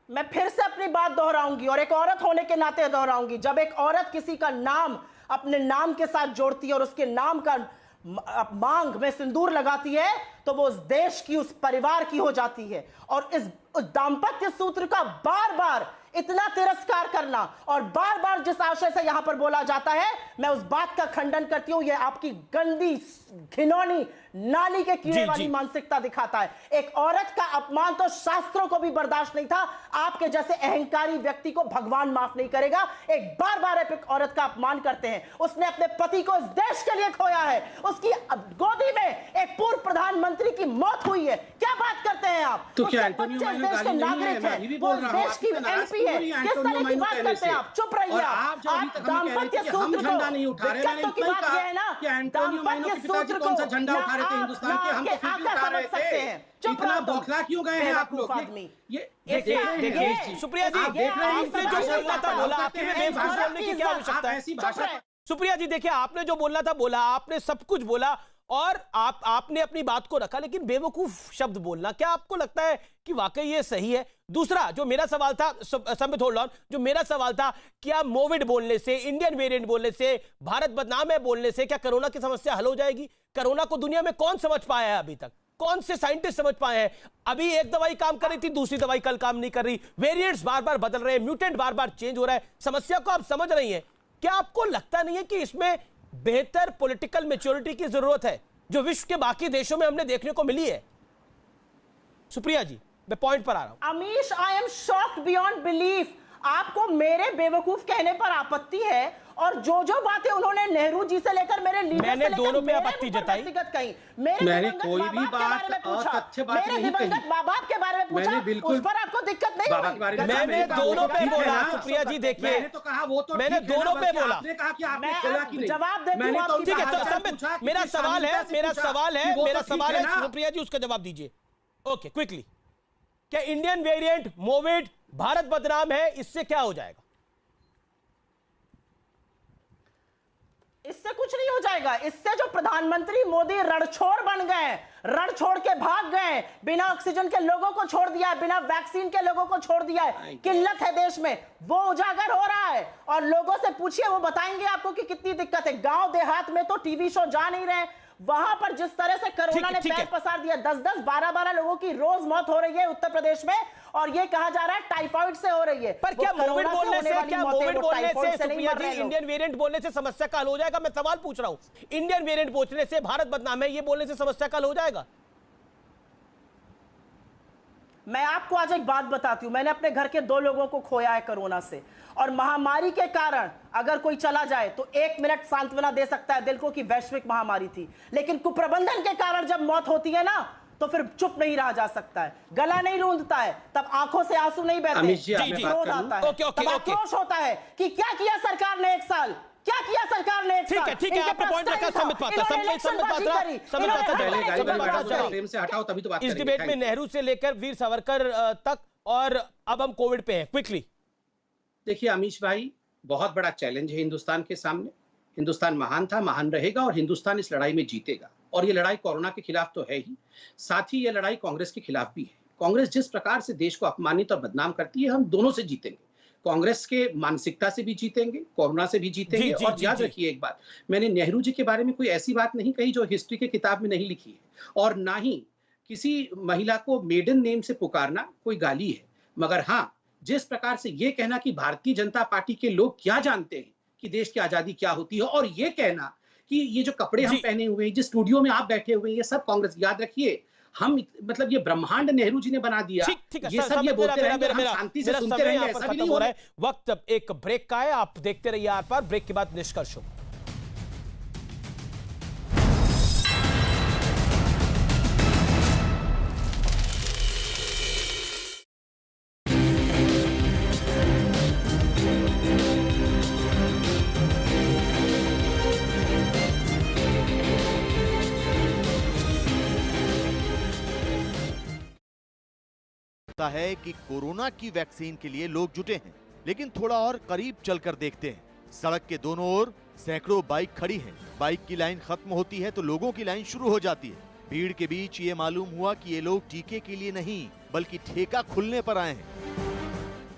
मैं फिर से अपनी बात दोहराऊंगी और एक औरत होने के नाते दोहराऊंगी। जब एक औरत किसी का नाम अपने नाम के साथ जोड़ती है और उसके नाम का मांग में सिंदूर लगाती है, तो वो उस देश की, उस परिवार की हो जाती है। और इस दाम्पत्य सूत्र का बार बार इतना तिरस्कार करना और बार बार जिस आशय से यहां पर बोला जाता है, मैं उस बात का खंडन करती हूं। यह आपकी गंदी, घिनौनी, नाली के कीड़े वाली मानसिकता दिखाता है। एक औरत का अपमान तो शास्त्रों को भी बर्दाश्त नहीं था, आपके जैसे अहंकारी व्यक्ति को भगवान माफ नहीं करेगा। एक बार बार एक औरत का अपमान करते हैं। उसने अपने पति को इस देश के लिए खोया है, उसकी गोदी में एक पूर्व प्रधानमंत्री की मौत हुई है। क्या बात करते हैं आप? तो क्या देश के नागरिक है, वो देश की एमपी है, किस तरह की बात करते हैं आप? चुप रहिए आप दाम्पत्य सूत्र को, दिक्कतों की बात यह है ना, दाम्पत्य सूत्र को हिंदुस्तान के हम समझ सकते हैं। इतना बौखला क्यों गए हैं आप लोग? ये सुप्रिया जी, आपने जो बोलना था बोला, आपके में बेवकूफ बोलने की क्या आवश्यकता है? सुप्रिया जी देखिए, आपने जो बोलना था बोला, आपने सब कुछ बोला और आपने अपनी बात को रखा, लेकिन बेवकूफ शब्द बोलना, क्या आपको लगता है कि वाकई ये सही है? दूसरा जो मेरा सवाल था, संबित होल्ड ऑन, जो मेरा सवाल था, क्या मोविड बोलने से, इंडियन वेरिएंट बोलने से, भारत बदनाम है बोलने से क्या कोरोना की समस्या हल हो जाएगी? कोरोना को दुनिया में कौन समझ पाया है अभी तक? कौन से साइंटिस्ट समझ पाए हैं? अभी एक दवाई काम कर रही थी, दूसरी दवाई कल काम नहीं कर रही, वेरिएंट्स बार बार बदल रहे हैं, म्यूटेंट बार बार चेंज हो रहा है, समस्या को आप समझ रही हैं। क्या आपको लगता नहीं है कि इसमें बेहतर पॉलिटिकल मैच्योरिटी की जरूरत है, जो विश्व के बाकी देशों में हमने देखने को मिली है? सुप्रिया जी, मैं पॉइंट पर आ रहा हूं। Amish, I am shocked beyond belief. आपको मेरे बेवकूफ कहने पर आपत्ति है और जो बातें उन्होंने नेहरू जी से लेकर मेरे लीडर से लेकर दोनों पे आपत्ति जताई। मैंने कोई भी बात तथ्य बात नहीं कही। माँ बाप के बारे में पूछा, उस पर आपको दिक्कत नहीं हुई। मैंने दोनों पे बोला। सुप्रिया जी देखिए, मैंने तो कहा वो तो मैंने दोनों पे बोला। आपने कहा कि आपने बोला कि नहीं। जवाब देती हूं आपकी ठीक है, संबित मेरा सवाल है सुप्रिया जी उसका जवाब दीजिए। ओके, क्विकली, क्या इंडियन वेरिएंट, मोविड, भारत बदनाम है, इससे क्या हो जाएगा? इससे कुछ नहीं हो जाएगा। इससे जो प्रधानमंत्री मोदी रणछोड़ बन गए, रण छोड़ के भाग गए, बिना ऑक्सीजन के लोगों को छोड़ दिया है, बिना वैक्सीन के लोगों को छोड़ दिया है, किल्लत है देश में, वो उजागर हो रहा है। और लोगों से पूछिए, वो बताएंगे आपको कि कितनी दिक्कत है। गांव देहात में तो टीवी शो जा नहीं रहे, वहां पर जिस तरह से कोरोना ने पैर पसार दिया, 10-10, 12-12 लोगों की रोज मौत हो रही है उत्तर प्रदेश में, और ये कहा जा रहा है टाइफाइड से हो रही है। पर क्या मोविड बोलने से, सुप्रिया जी, इंडियन वेरिएंट बोलने से समस्या का हल हो जाएगा? मैं सवाल पूछ रहा हूं, इंडियन वेरिएंट बोलने से, भारत बदनाम है, ये बोलने से समस्या का हल हो जाएगा? मैं आपको आज एक बात बताती हूं, मैंने अपने घर के 2 लोगों को खोया है कोरोना से, और महामारी के कारण अगर कोई चला जाए तो 1 मिनट सांत्वना दे सकता है दिल को कि वैश्विक महामारी थी, लेकिन कुप्रबंधन के कारण जब मौत होती है ना तो फिर चुप नहीं रहा जा सकता है, गला नहीं रूंधता है, तब आंखों से आंसू नहीं बहते, क्रोध आता है, तब आक्रोश होता है कि क्या किया सरकार ने 1 साल, क्या किया सरकार ने 1 साल। ठीक है, आपने पॉइंट रखा। संबित पात्रा, इस डिबेट में नेहरू से लेकर वीर सावरकर तक, और अब हम कोविड पे हैं, क्विकली। देखिए अमीश भाई, बहुत बड़ा चैलेंज है हिंदुस्तान के सामने। हिंदुस्तान महान था, महान रहेगा, और हिंदुस्तान इस लड़ाई में जीतेगा। और ये लड़ाई कोरोना के खिलाफ तो है ही, साथ ही ये लड़ाई कांग्रेस के खिलाफ भी है। कांग्रेस जिस प्रकार से देश को अपमानित और बदनाम करती है, हम दोनों से जीतेंगे। कांग्रेस के मानसिकता से भी जीतेंगे, कोरोना से भी जीतेंगे। और याद रखिए एक बात, मैंने नेहरू जी के बारे में कोई ऐसी बात नहीं कही जो हिस्ट्री के किताब में नहीं लिखी है, और ना ही किसी महिला को मेडन नेम से पुकारना कोई गाली है। मगर हाँ, जिस प्रकार से ये कहना कि भारतीय जनता पार्टी के लोग क्या जानते हैं कि देश की आजादी क्या होती है, और ये कहना कि ये जो कपड़े हम पहने हुए हैं, जिस स्टूडियो में आप बैठे हुए हैं, ये सब कांग्रेस। याद रखिए, हम मतलब ये ब्रह्मांड नेहरू जी ने बना दिया। ये सब ये बोलते रहेंगे, हम शांति से सुनते रहेंगे, ऐसा भी नहीं हो रहा है। वक्त अब एक ब्रेक का है, आप देखते रहिए आर पार। ब्रेक के बाद निष्कर्ष हो। है कि कोरोना की वैक्सीन के लिए लोग जुटे हैं, लेकिन थोड़ा और करीब चलकर देखते हैं। सड़क के दोनों ओर सैकड़ों बाइक खड़ी हैं। बाइक की लाइन खत्म होती है तो लोगों की लाइन शुरू हो जाती है। भीड़ के बीच ये मालूम हुआ कि ये लोग टीके के लिए नहीं, बल्कि ठेका खुलने पर आए हैं।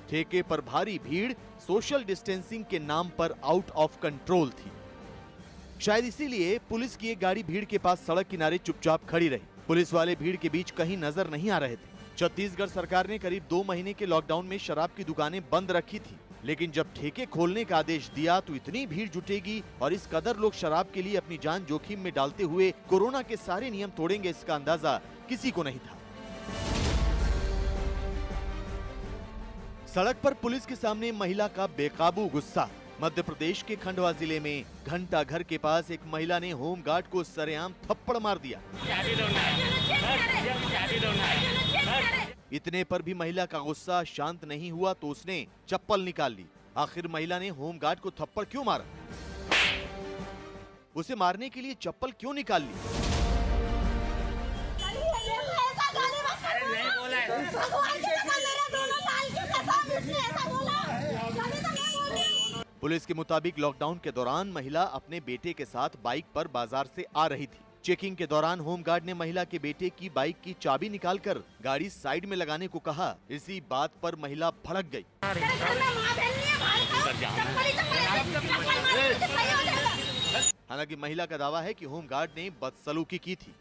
ठेके पर भारी भीड़ सोशल डिस्टेंसिंग के नाम पर आउट ऑफ कंट्रोल थी। शायद इसीलिए पुलिस की एक गाड़ी भीड़ के पास सड़क किनारे चुपचाप खड़ी रही। पुलिस वाले भीड़ के बीच कहीं नजर नहीं आ रहे थे। छत्तीसगढ़ सरकार ने करीब 2 महीने के लॉकडाउन में शराब की दुकानें बंद रखी थी, लेकिन जब ठेके खोलने का आदेश दिया तो इतनी भीड़ जुटेगी और इस कदर लोग शराब के लिए अपनी जान जोखिम में डालते हुए कोरोना के सारे नियम तोड़ेंगे, इसका अंदाजा किसी को नहीं था। सड़क पर पुलिस के सामने महिला का बेकाबू गुस्सा। मध्य प्रदेश के खंडवा जिले में घंटा घर के पास एक महिला ने होमगार्ड को सरेआम थप्पड़ मार दिया। इतने पर भी महिला का गुस्सा शांत नहीं हुआ तो उसने चप्पल निकाल ली। आखिर महिला ने होमगार्ड को थप्पड़ क्यों मारा? उसे मारने के लिए चप्पल क्यों निकाल ली? पुलिस के मुताबिक लॉकडाउन के दौरान महिला अपने बेटे के साथ बाइक पर बाजार से आ रही थी। चेकिंग के दौरान होमगार्ड ने महिला के बेटे की बाइक की चाबी निकालकर गाड़ी साइड में लगाने को कहा। इसी बात पर महिला भड़क गई। हालांकि महिला का दावा है कि होमगार्ड ने बदसलूकी की थी।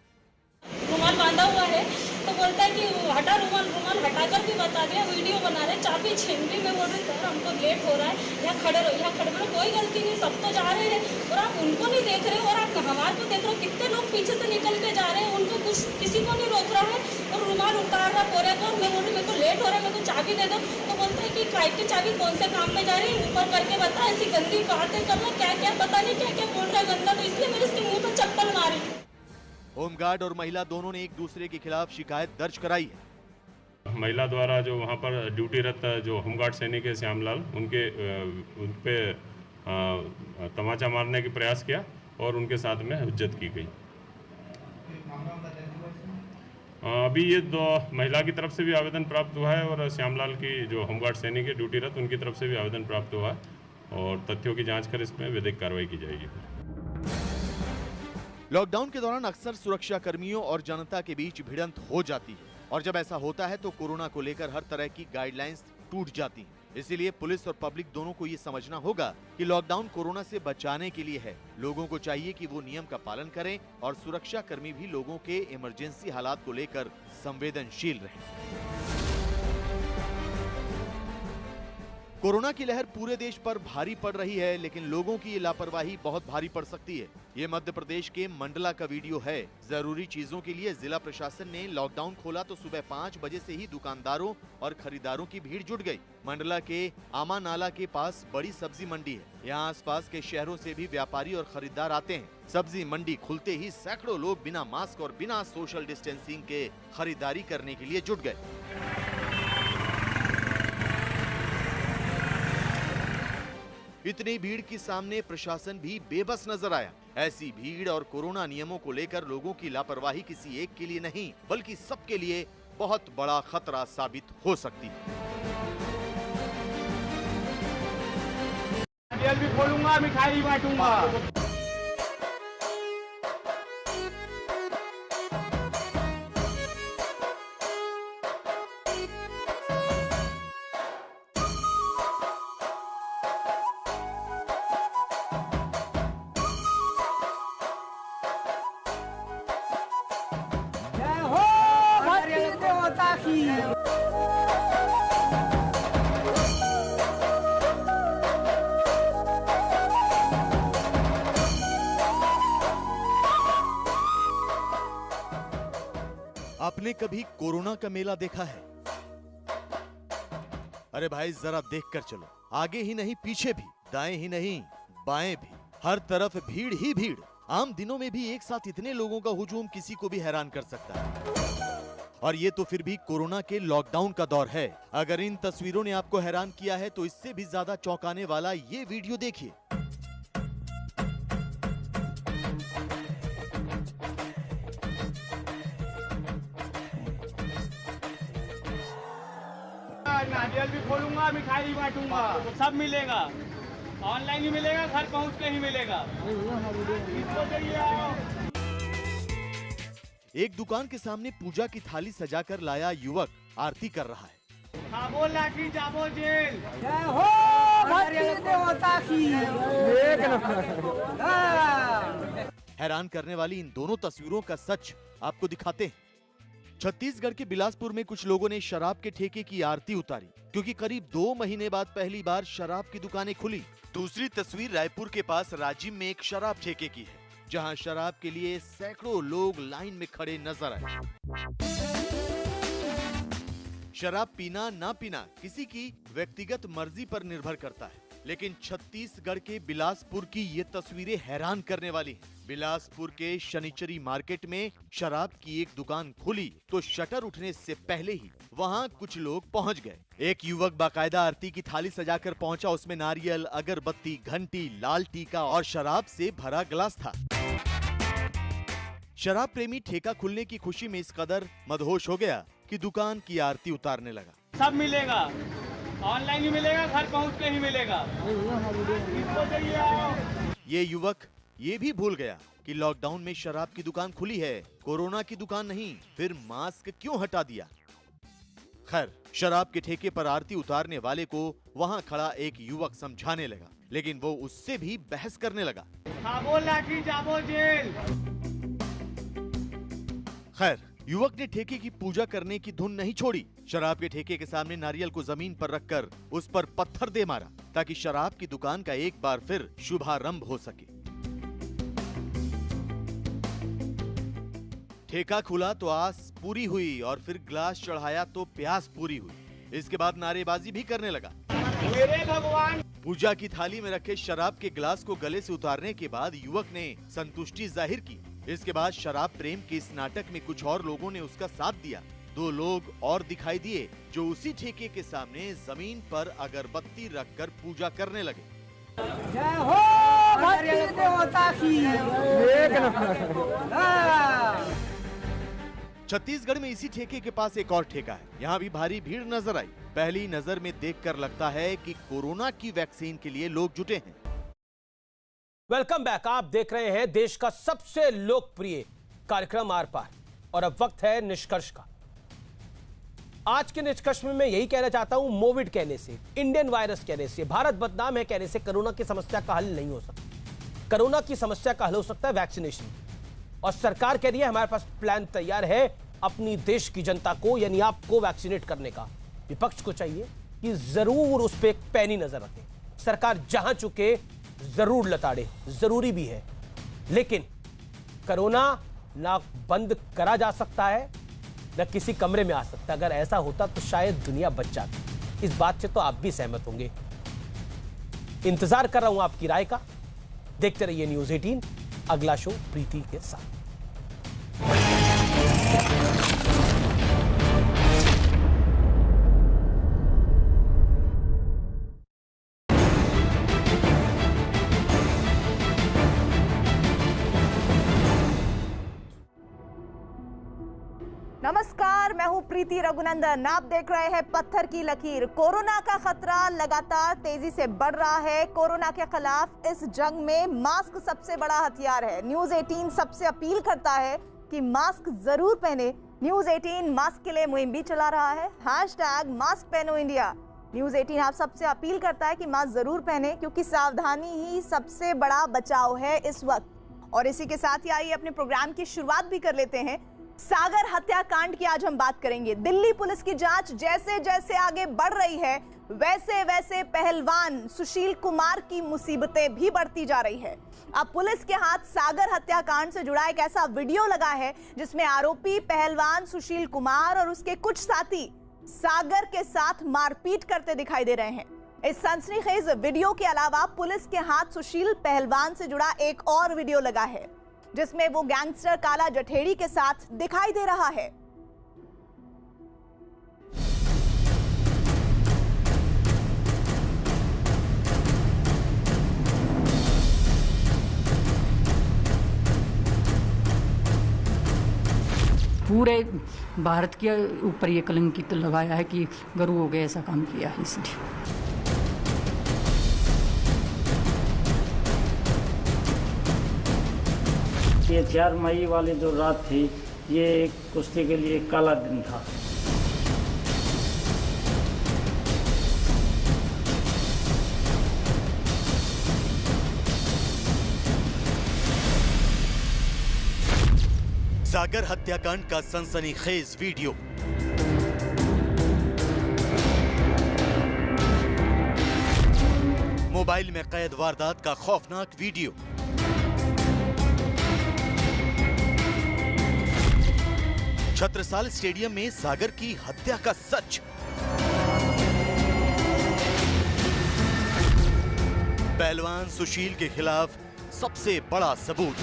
रुमाल बांधा हुआ है तो बोलता है कि हटा रुमाल हटाकर भी बता दिया, वीडियो बना रहे, चाबी छीन ली। मैं बोल रही सर हमको लेट हो रहा है, यहाँ खड़े रहो, कोई गलती नहीं, सब तो जा रहे हैं और आप उनको नहीं देख रहे हो और आप हमारे को देख रहे हो। कितने लोग पीछे से निकल के जा रहे हैं, उनको कुछ किसी को नहीं रोक रहा है और रुमाल उतार रहा बोले तो मैं बोल रही मेरे को लेट हो रहा है, मेरे को चाबी दे दो। तो बोलते हैं कि बाइक की चाबी कौन से काम में जा रही है, ऊपर करके बता, ऐसी गंदी बातें करना, क्या क्या पता नहीं क्या क्या बोल रहा है गंदा, तो इसलिए मेरे उसके मुँह पर चप्पल मारी। होमगार्ड और महिला दोनों ने एक दूसरे के खिलाफ शिकायत दर्ज कराई है। महिला द्वारा जो वहाँ पर ड्यूटीरत जो होमगार्ड सैनिक है श्यामलाल, उन पे तमाचा मारने की प्रयास किया और उनके साथ में हुज्जत की गई। अभी ये 2 महिला की तरफ से भी आवेदन प्राप्त हुआ है और श्यामलाल की जो होमगार्ड सैनिक है ड्यूटीरत, उनकी तरफ से भी आवेदन प्राप्त हुआ है और तथ्यों की जाँच कर इसमें विधिक कार्रवाई की जाएगी। लॉकडाउन के दौरान अक्सर सुरक्षा कर्मियों और जनता के बीच भिड़ंत हो जाती है और जब ऐसा होता है तो कोरोना को लेकर हर तरह की गाइडलाइंस टूट जाती हैं। इसीलिए पुलिस और पब्लिक दोनों को ये समझना होगा कि लॉकडाउन कोरोना से बचाने के लिए है। लोगों को चाहिए कि वो नियम का पालन करें और सुरक्षा कर्मी भी लोगों के इमरजेंसी हालात को लेकर संवेदनशील रहें। कोरोना की लहर पूरे देश पर भारी पड़ रही है, लेकिन लोगों की ये लापरवाही बहुत भारी पड़ सकती है। ये मध्य प्रदेश के मंडला का वीडियो है। जरूरी चीजों के लिए जिला प्रशासन ने लॉकडाउन खोला तो सुबह 5 बजे से ही दुकानदारों और खरीदारों की भीड़ जुट गई। मंडला के आमा नाला के पास बड़ी सब्जी मंडी है। यहाँ आसपास के शहरों से भी व्यापारी और खरीदार आते हैं। सब्जी मंडी खुलते ही सैकड़ों लोग बिना मास्क और बिना सोशल डिस्टेंसिंग के खरीदारी करने के लिए जुट गए। इतनी भीड़ के सामने प्रशासन भी बेबस नजर आया। ऐसी भीड़ और कोरोना नियमों को लेकर लोगों की लापरवाही किसी एक के लिए नहीं, बल्कि सबके लिए बहुत बड़ा खतरा साबित हो सकती है। भी खोलूंगा, मिठाई बांटूंगा। आपने कभी कोरोना का मेला देखा है? अरे भाई जरा देख कर चलो। आगे ही नहीं पीछे भी, दाएं ही नहीं बाएं भी, हर तरफ भीड़ ही भीड़। आम दिनों में भी एक साथ इतने लोगों का हुजूम किसी को भी हैरान कर सकता है। और ये तो फिर भी कोरोना के लॉकडाउन का दौर है। अगर इन तस्वीरों ने आपको हैरान किया है तो इससे भी ज्यादा चौंकाने वाला ये वीडियो देखिए। नारियल भी खोलूंगा, मिठाई बांटूंगा, सब मिलेगा। ऑनलाइन ही मिलेगा, घर पहुंच के ही मिलेगा। एक दुकान के सामने पूजा की थाली सजाकर लाया युवक आरती कर रहा है। खाबो लाठी जाबो जेल। जय हो भारतीय देवता की। हैरान करने वाली इन दोनों तस्वीरों का सच आपको दिखाते हैं। छत्तीसगढ़ के बिलासपुर में कुछ लोगों ने शराब के ठेके की आरती उतारी, क्योंकि करीब 2 महीने बाद पहली बार शराब की दुकानें खुली। दूसरी तस्वीर रायपुर के पास राजिम में एक शराब ठेके की है, जहां शराब के लिए सैकड़ों लोग लाइन में खड़े नजर आए। शराब पीना ना पीना किसी की व्यक्तिगत मर्जी पर निर्भर करता है, लेकिन छत्तीसगढ़ के बिलासपुर की ये तस्वीरें हैरान करने वाली हैं। बिलासपुर के शनिचरी मार्केट में शराब की एक दुकान खुली तो शटर उठने से पहले ही वहां कुछ लोग पहुंच गए। एक युवक बाकायदा आरती की थाली सजाकर पहुंचा। उसमें नारियल, अगरबत्ती, घंटी, लाल टीका और शराब से भरा गिलास था। शराब प्रेमी ठेका खुलने की खुशी में इस कदर मदहोश हो गया कि दुकान की आरती उतारने लगा। सब मिलेगा, ऑनलाइन ही मिलेगा, घर पहुंच के ही मिलेगा। ये युवक ये भी भूल गया कि लॉकडाउन में शराब की दुकान खुली है, कोरोना की दुकान नहीं। फिर मास्क क्यों हटा दिया? खैर, शराब के ठेके पर आरती उतारने वाले को वहां खड़ा एक युवक समझाने लगा, लेकिन वो उससे भी बहस करने लगा। खाबो लाठी जाबो जेल। खैर, युवक ने ठेके की पूजा करने की धुन नहीं छोड़ी। शराब के ठेके के सामने नारियल को जमीन पर रखकर उस पर पत्थर दे मारा, ताकि शराब की दुकान का एक बार फिर शुभारंभ हो सके। ठेका खुला तो आस पूरी हुई और फिर गिलास चढ़ाया तो प्यास पूरी हुई। इसके बाद नारेबाजी भी करने लगा। मेरे भगवान। पूजा की थाली में रखे शराब के गिलास को गले से उतारने के बाद युवक ने संतुष्टि जाहिर की। इसके बाद शराब प्रेम के इस नाटक में कुछ और लोगों ने उसका साथ दिया। 2 लोग और दिखाई दिए जो उसी ठेके के सामने जमीन पर अगरबत्ती रखकर पूजा करने लगे। जय हो भारतीय देवता की। छत्तीसगढ़ में इसी ठेके के पास एक और ठेका है। यहाँ भी भारी भीड़ नजर आई। पहली नजर में देखकर लगता है कि कोरोना की वैक्सीन के लिए लोग जुटे हैं। Welcome back. आप देख रहे हैं देश का सबसे लोकप्रिय कार्यक्रम आर पार, और अब वक्त है निष्कर्ष का। आज के निष्कर्ष में मैं यही कहना चाहता हूं, मोविड कहने से, इंडियन वायरस कहने से, भारत बदनाम है कहने से कोरोना की समस्या का हल नहीं हो सकता। कोरोना की समस्या का हल हो सकता है वैक्सीनेशन, और सरकार कह रही है हमारे पास प्लान तैयार है अपनी देश की जनता को, यानी आपको वैक्सीनेट करने का। विपक्ष को चाहिए कि जरूर उस पर एक पैनी नजर रखें। सरकार जहां चुके जरूर लताड़े, जरूरी भी है, लेकिन कोरोना ना बंद करा जा सकता है न किसी कमरे में आ सकता है। अगर ऐसा होता तो शायद दुनिया बच जाती। इस बात से तो आप भी सहमत होंगे। इंतजार कर रहा हूं आपकी राय का। देखते रहिए न्यूज़ 18। अगला शो प्रीति के साथ। नमस्कार, मैं हूं प्रीति रघुनंदन। आप देख रहे हैं पत्थर की लकीर। कोरोना का खतरा लगातार तेजी से बढ़ रहा है। कोरोना के खिलाफ इस जंग में मास्क सबसे बड़ा हथियार है। न्यूज़ 18 सबसे अपील करता है कि मास्क जरूर पहने। न्यूज़ 18 मास्क के लिए मुहिम भी चला रहा है। #मास्क पहनो इंडिया। न्यूज़ 18 आप सबसे अपील करता है कि मास्क जरूर पहने, क्योंकि सावधानी ही सबसे बड़ा बचाव है इस वक्त। और इसी के साथ ही आइए अपने प्रोग्राम की शुरुआत भी कर लेते हैं। सागर हत्याकांड की आज हम बात करेंगे। दिल्ली पुलिस की जांच जैसे जैसे आगे बढ़ रही है, वैसे वैसे पहलवान सुशील कुमार की मुसीबतें भी बढ़ती जा रही है। अब पुलिस के हाथ सागर हत्याकांड से जुड़ा एक ऐसा वीडियो लगा है जिसमें आरोपी पहलवान सुशील कुमार और उसके कुछ साथी सागर के साथ मारपीट करते दिखाई दे रहे हैं। इस सनसनीखेज वीडियो के अलावा पुलिस के हाथ सुशील पहलवान से जुड़ा एक और वीडियो लगा है जिसमें वो गैंगस्टर काला जठेड़ी के साथ दिखाई दे रहा है। पूरे भारत के ऊपर ये कलंकित लगाया है कि गुरु हो गए, ऐसा काम किया है इसलिए। ये 4 मई वाली जो रात थी, ये एक कुश्ती के लिए एक काला दिन था। सागर हत्याकांड का सनसनीखेज वीडियो। मोबाइल में कैद वारदात का खौफनाक वीडियो। छत्रसाल स्टेडियम में सागर की हत्या का सच। पहलवान सुशील के खिलाफ सबसे बड़ा सबूत।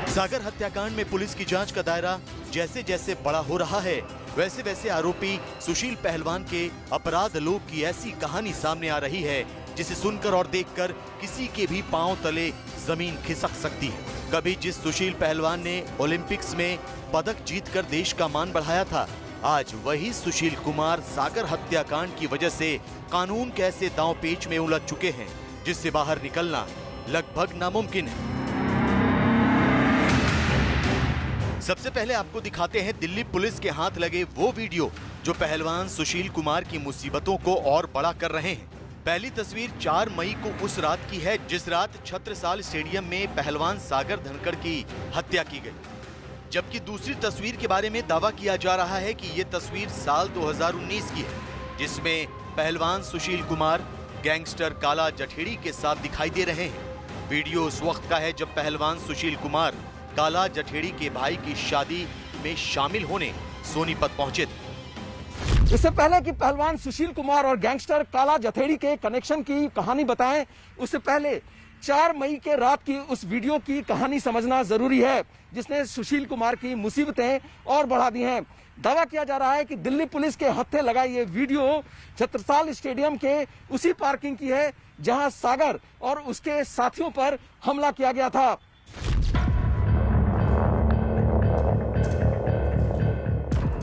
सागर हत्याकांड में पुलिस की जांच का दायरा जैसे जैसे बड़ा हो रहा है, वैसे वैसे आरोपी सुशील पहलवान के अपराध लोक की ऐसी कहानी सामने आ रही है जिसे सुनकर और देखकर किसी के भी पांव तले जमीन खिसक सकती है। कभी जिस सुशील पहलवान ने ओलंपिक्स में पदक जीतकर देश का मान बढ़ाया था, आज वही सुशील कुमार सागर हत्याकांड की वजह से कानून के ऐसे दांव पेच में उलझ चुके हैं जिससे बाहर निकलना लगभग नामुमकिन है। सबसे पहले आपको दिखाते हैं दिल्ली पुलिस के हाथ लगे वो वीडियो जो पहलवान सुशील कुमार की मुसीबतों को और बड़ा कर रहे हैं। पहली तस्वीर 4 मई को उस रात की है जिस रात छत्रसाल स्टेडियम में पहलवान सागर धनखड़ की हत्या की गई, जबकि दूसरी तस्वीर के बारे में दावा किया जा रहा है कि ये तस्वीर साल 2019 की है जिसमें पहलवान सुशील कुमार गैंगस्टर काला जठेड़ी के साथ दिखाई दे रहे हैं। वीडियो उस वक्त का है जब पहलवान सुशील कुमार काला जठेड़ी के भाई की शादी में शामिल होने सोनीपत पहुंचे थे। इससे पहले कि पहलवान सुशील कुमार और गैंगस्टर काला जठेड़ी के कनेक्शन की कहानी बताएं, उससे पहले 4 मई के रात की उस वीडियो की कहानी समझना जरूरी है जिसने सुशील कुमार की मुसीबतें और बढ़ा दी हैं। दावा किया जा रहा है कि दिल्ली पुलिस के हत्थे लगा ये वीडियो छत्रसाल स्टेडियम के उसी पार्किंग की है जहां सागर और उसके साथियों पर हमला किया गया था।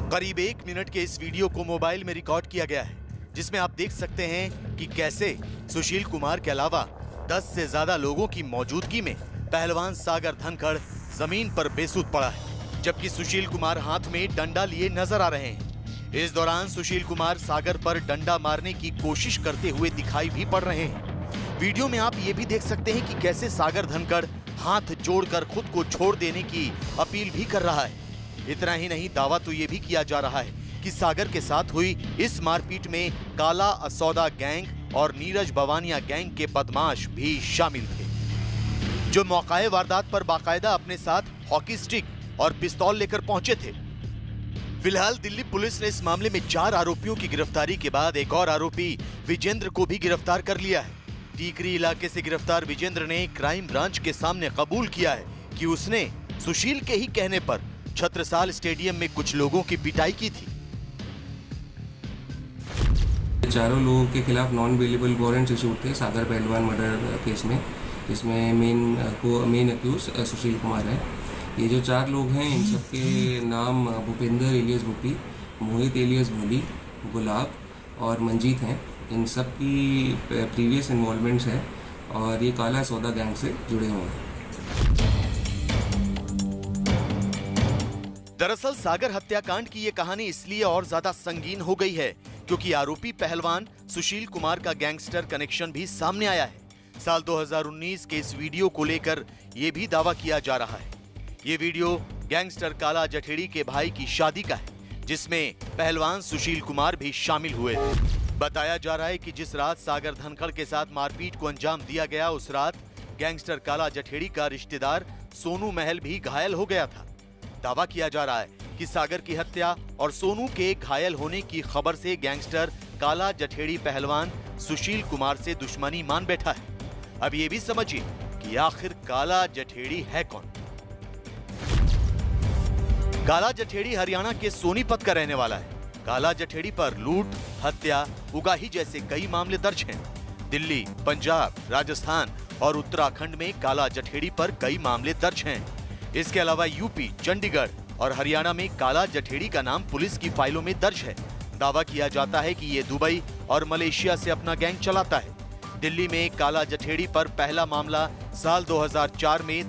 करीब 1 मिनट के इस वीडियो को मोबाइल में रिकॉर्ड किया गया है जिसमें आप देख सकते हैं कि कैसे सुशील कुमार के अलावा 10 से ज्यादा लोगों की मौजूदगी में पहलवान सागर धनखड़ जमीन पर बेसुध पड़ा है, जबकि सुशील कुमार हाथ में डंडा लिए नजर आ रहे हैं। इस दौरान सुशील कुमार सागर पर डंडा मारने की कोशिश करते हुए दिखाई भी पड़ रहे हैं। वीडियो में आप ये भी देख सकते हैं कि कैसे सागर धनखड़ हाथ जोड़कर खुद को छोड़ देने की अपील भी कर रहा है। इतना ही नहीं, दावा तो ये भी किया जा रहा है कि सागर के साथ हुई इस मारपीट में काला असौदा गैंग और नीरज बवानिया गैंग के बदमाश भी शामिल थे, जो मौकाए वारदात पर बाकायदा अपने साथ हॉकी स्टिक और पिस्तौल लेकर पहुंचे थे। फिलहाल दिल्ली पुलिस ने इस मामले में 4 आरोपियों की गिरफ्तारी के बाद एक और आरोपी विजेंद्र को भी गिरफ्तार कर लिया है। टीकरी इलाके से गिरफ्तार विजेंद्र ने क्राइम ब्रांच के सामने कबूल किया है कि उसने सुशील के ही कहने पर छत्रसाल स्टेडियम में कुछ लोगों की पिटाई की थी। चारों लोगों के खिलाफ नॉन अवेलेबल वारंट इशूड थे सागर पहलवान मर्डर केस में, जिसमें मेन अक्यूज सुशील कुमार है। ये जो 4 लोग हैं, इन सबके नाम भूपेंद्र एलियस भूपी, मोहित एलियस भोली, गुलाब और मंजीत हैं। इन सब की प्रीवियस इन्वॉल्वमेंट्स है और ये काला सौदा गैंग से जुड़े हुए हैं। दरअसल सागर हत्याकांड की ये कहानी इसलिए और ज्यादा संगीन हो गई है क्योंकि आरोपी पहलवान सुशील कुमार का गैंगस्टर कनेक्शन भी सामने आया है। साल 2019 के इस वीडियो को लेकर यह भी दावा किया जा रहा है। ये वीडियो गैंगस्टर काला जठेड़ी के भाई की शादी का है, जिसमें पहलवान सुशील कुमार भी शामिल हुए थे। बताया जा रहा है कि जिस रात सागर धनखड़ के साथ मारपीट को अंजाम दिया गया, उस रात गैंगस्टर काला जठेड़ी का रिश्तेदार सोनू महल भी घायल हो गया था। दावा किया जा रहा है कि सागर की हत्या और सोनू के घायल होने की खबर से गैंगस्टर काला जठेड़ी पहलवान सुशील कुमार से दुश्मनी मान बैठा है। अब ये भी समझिए कि आखिर काला जठेड़ी है कौन। काला जठेड़ी हरियाणा के सोनीपत का रहने वाला है। काला जठेड़ी पर लूट, हत्या, उगाही जैसे कई मामले दर्ज हैं। दिल्ली, पंजाब, राजस्थान और उत्तराखंड में काला जठेड़ी पर कई मामले दर्ज हैं। इसके अलावा यूपी, चंडीगढ़ और हरियाणा में काला जठेड़ी का नाम पुलिस की फाइलों में दर्ज है। दावा किया जाता है कि ये दुबई और मलेशिया से अपना गैंग चलाता है। दिल्ली में काला जठेड़ी पर पहला मामला साल 2004 में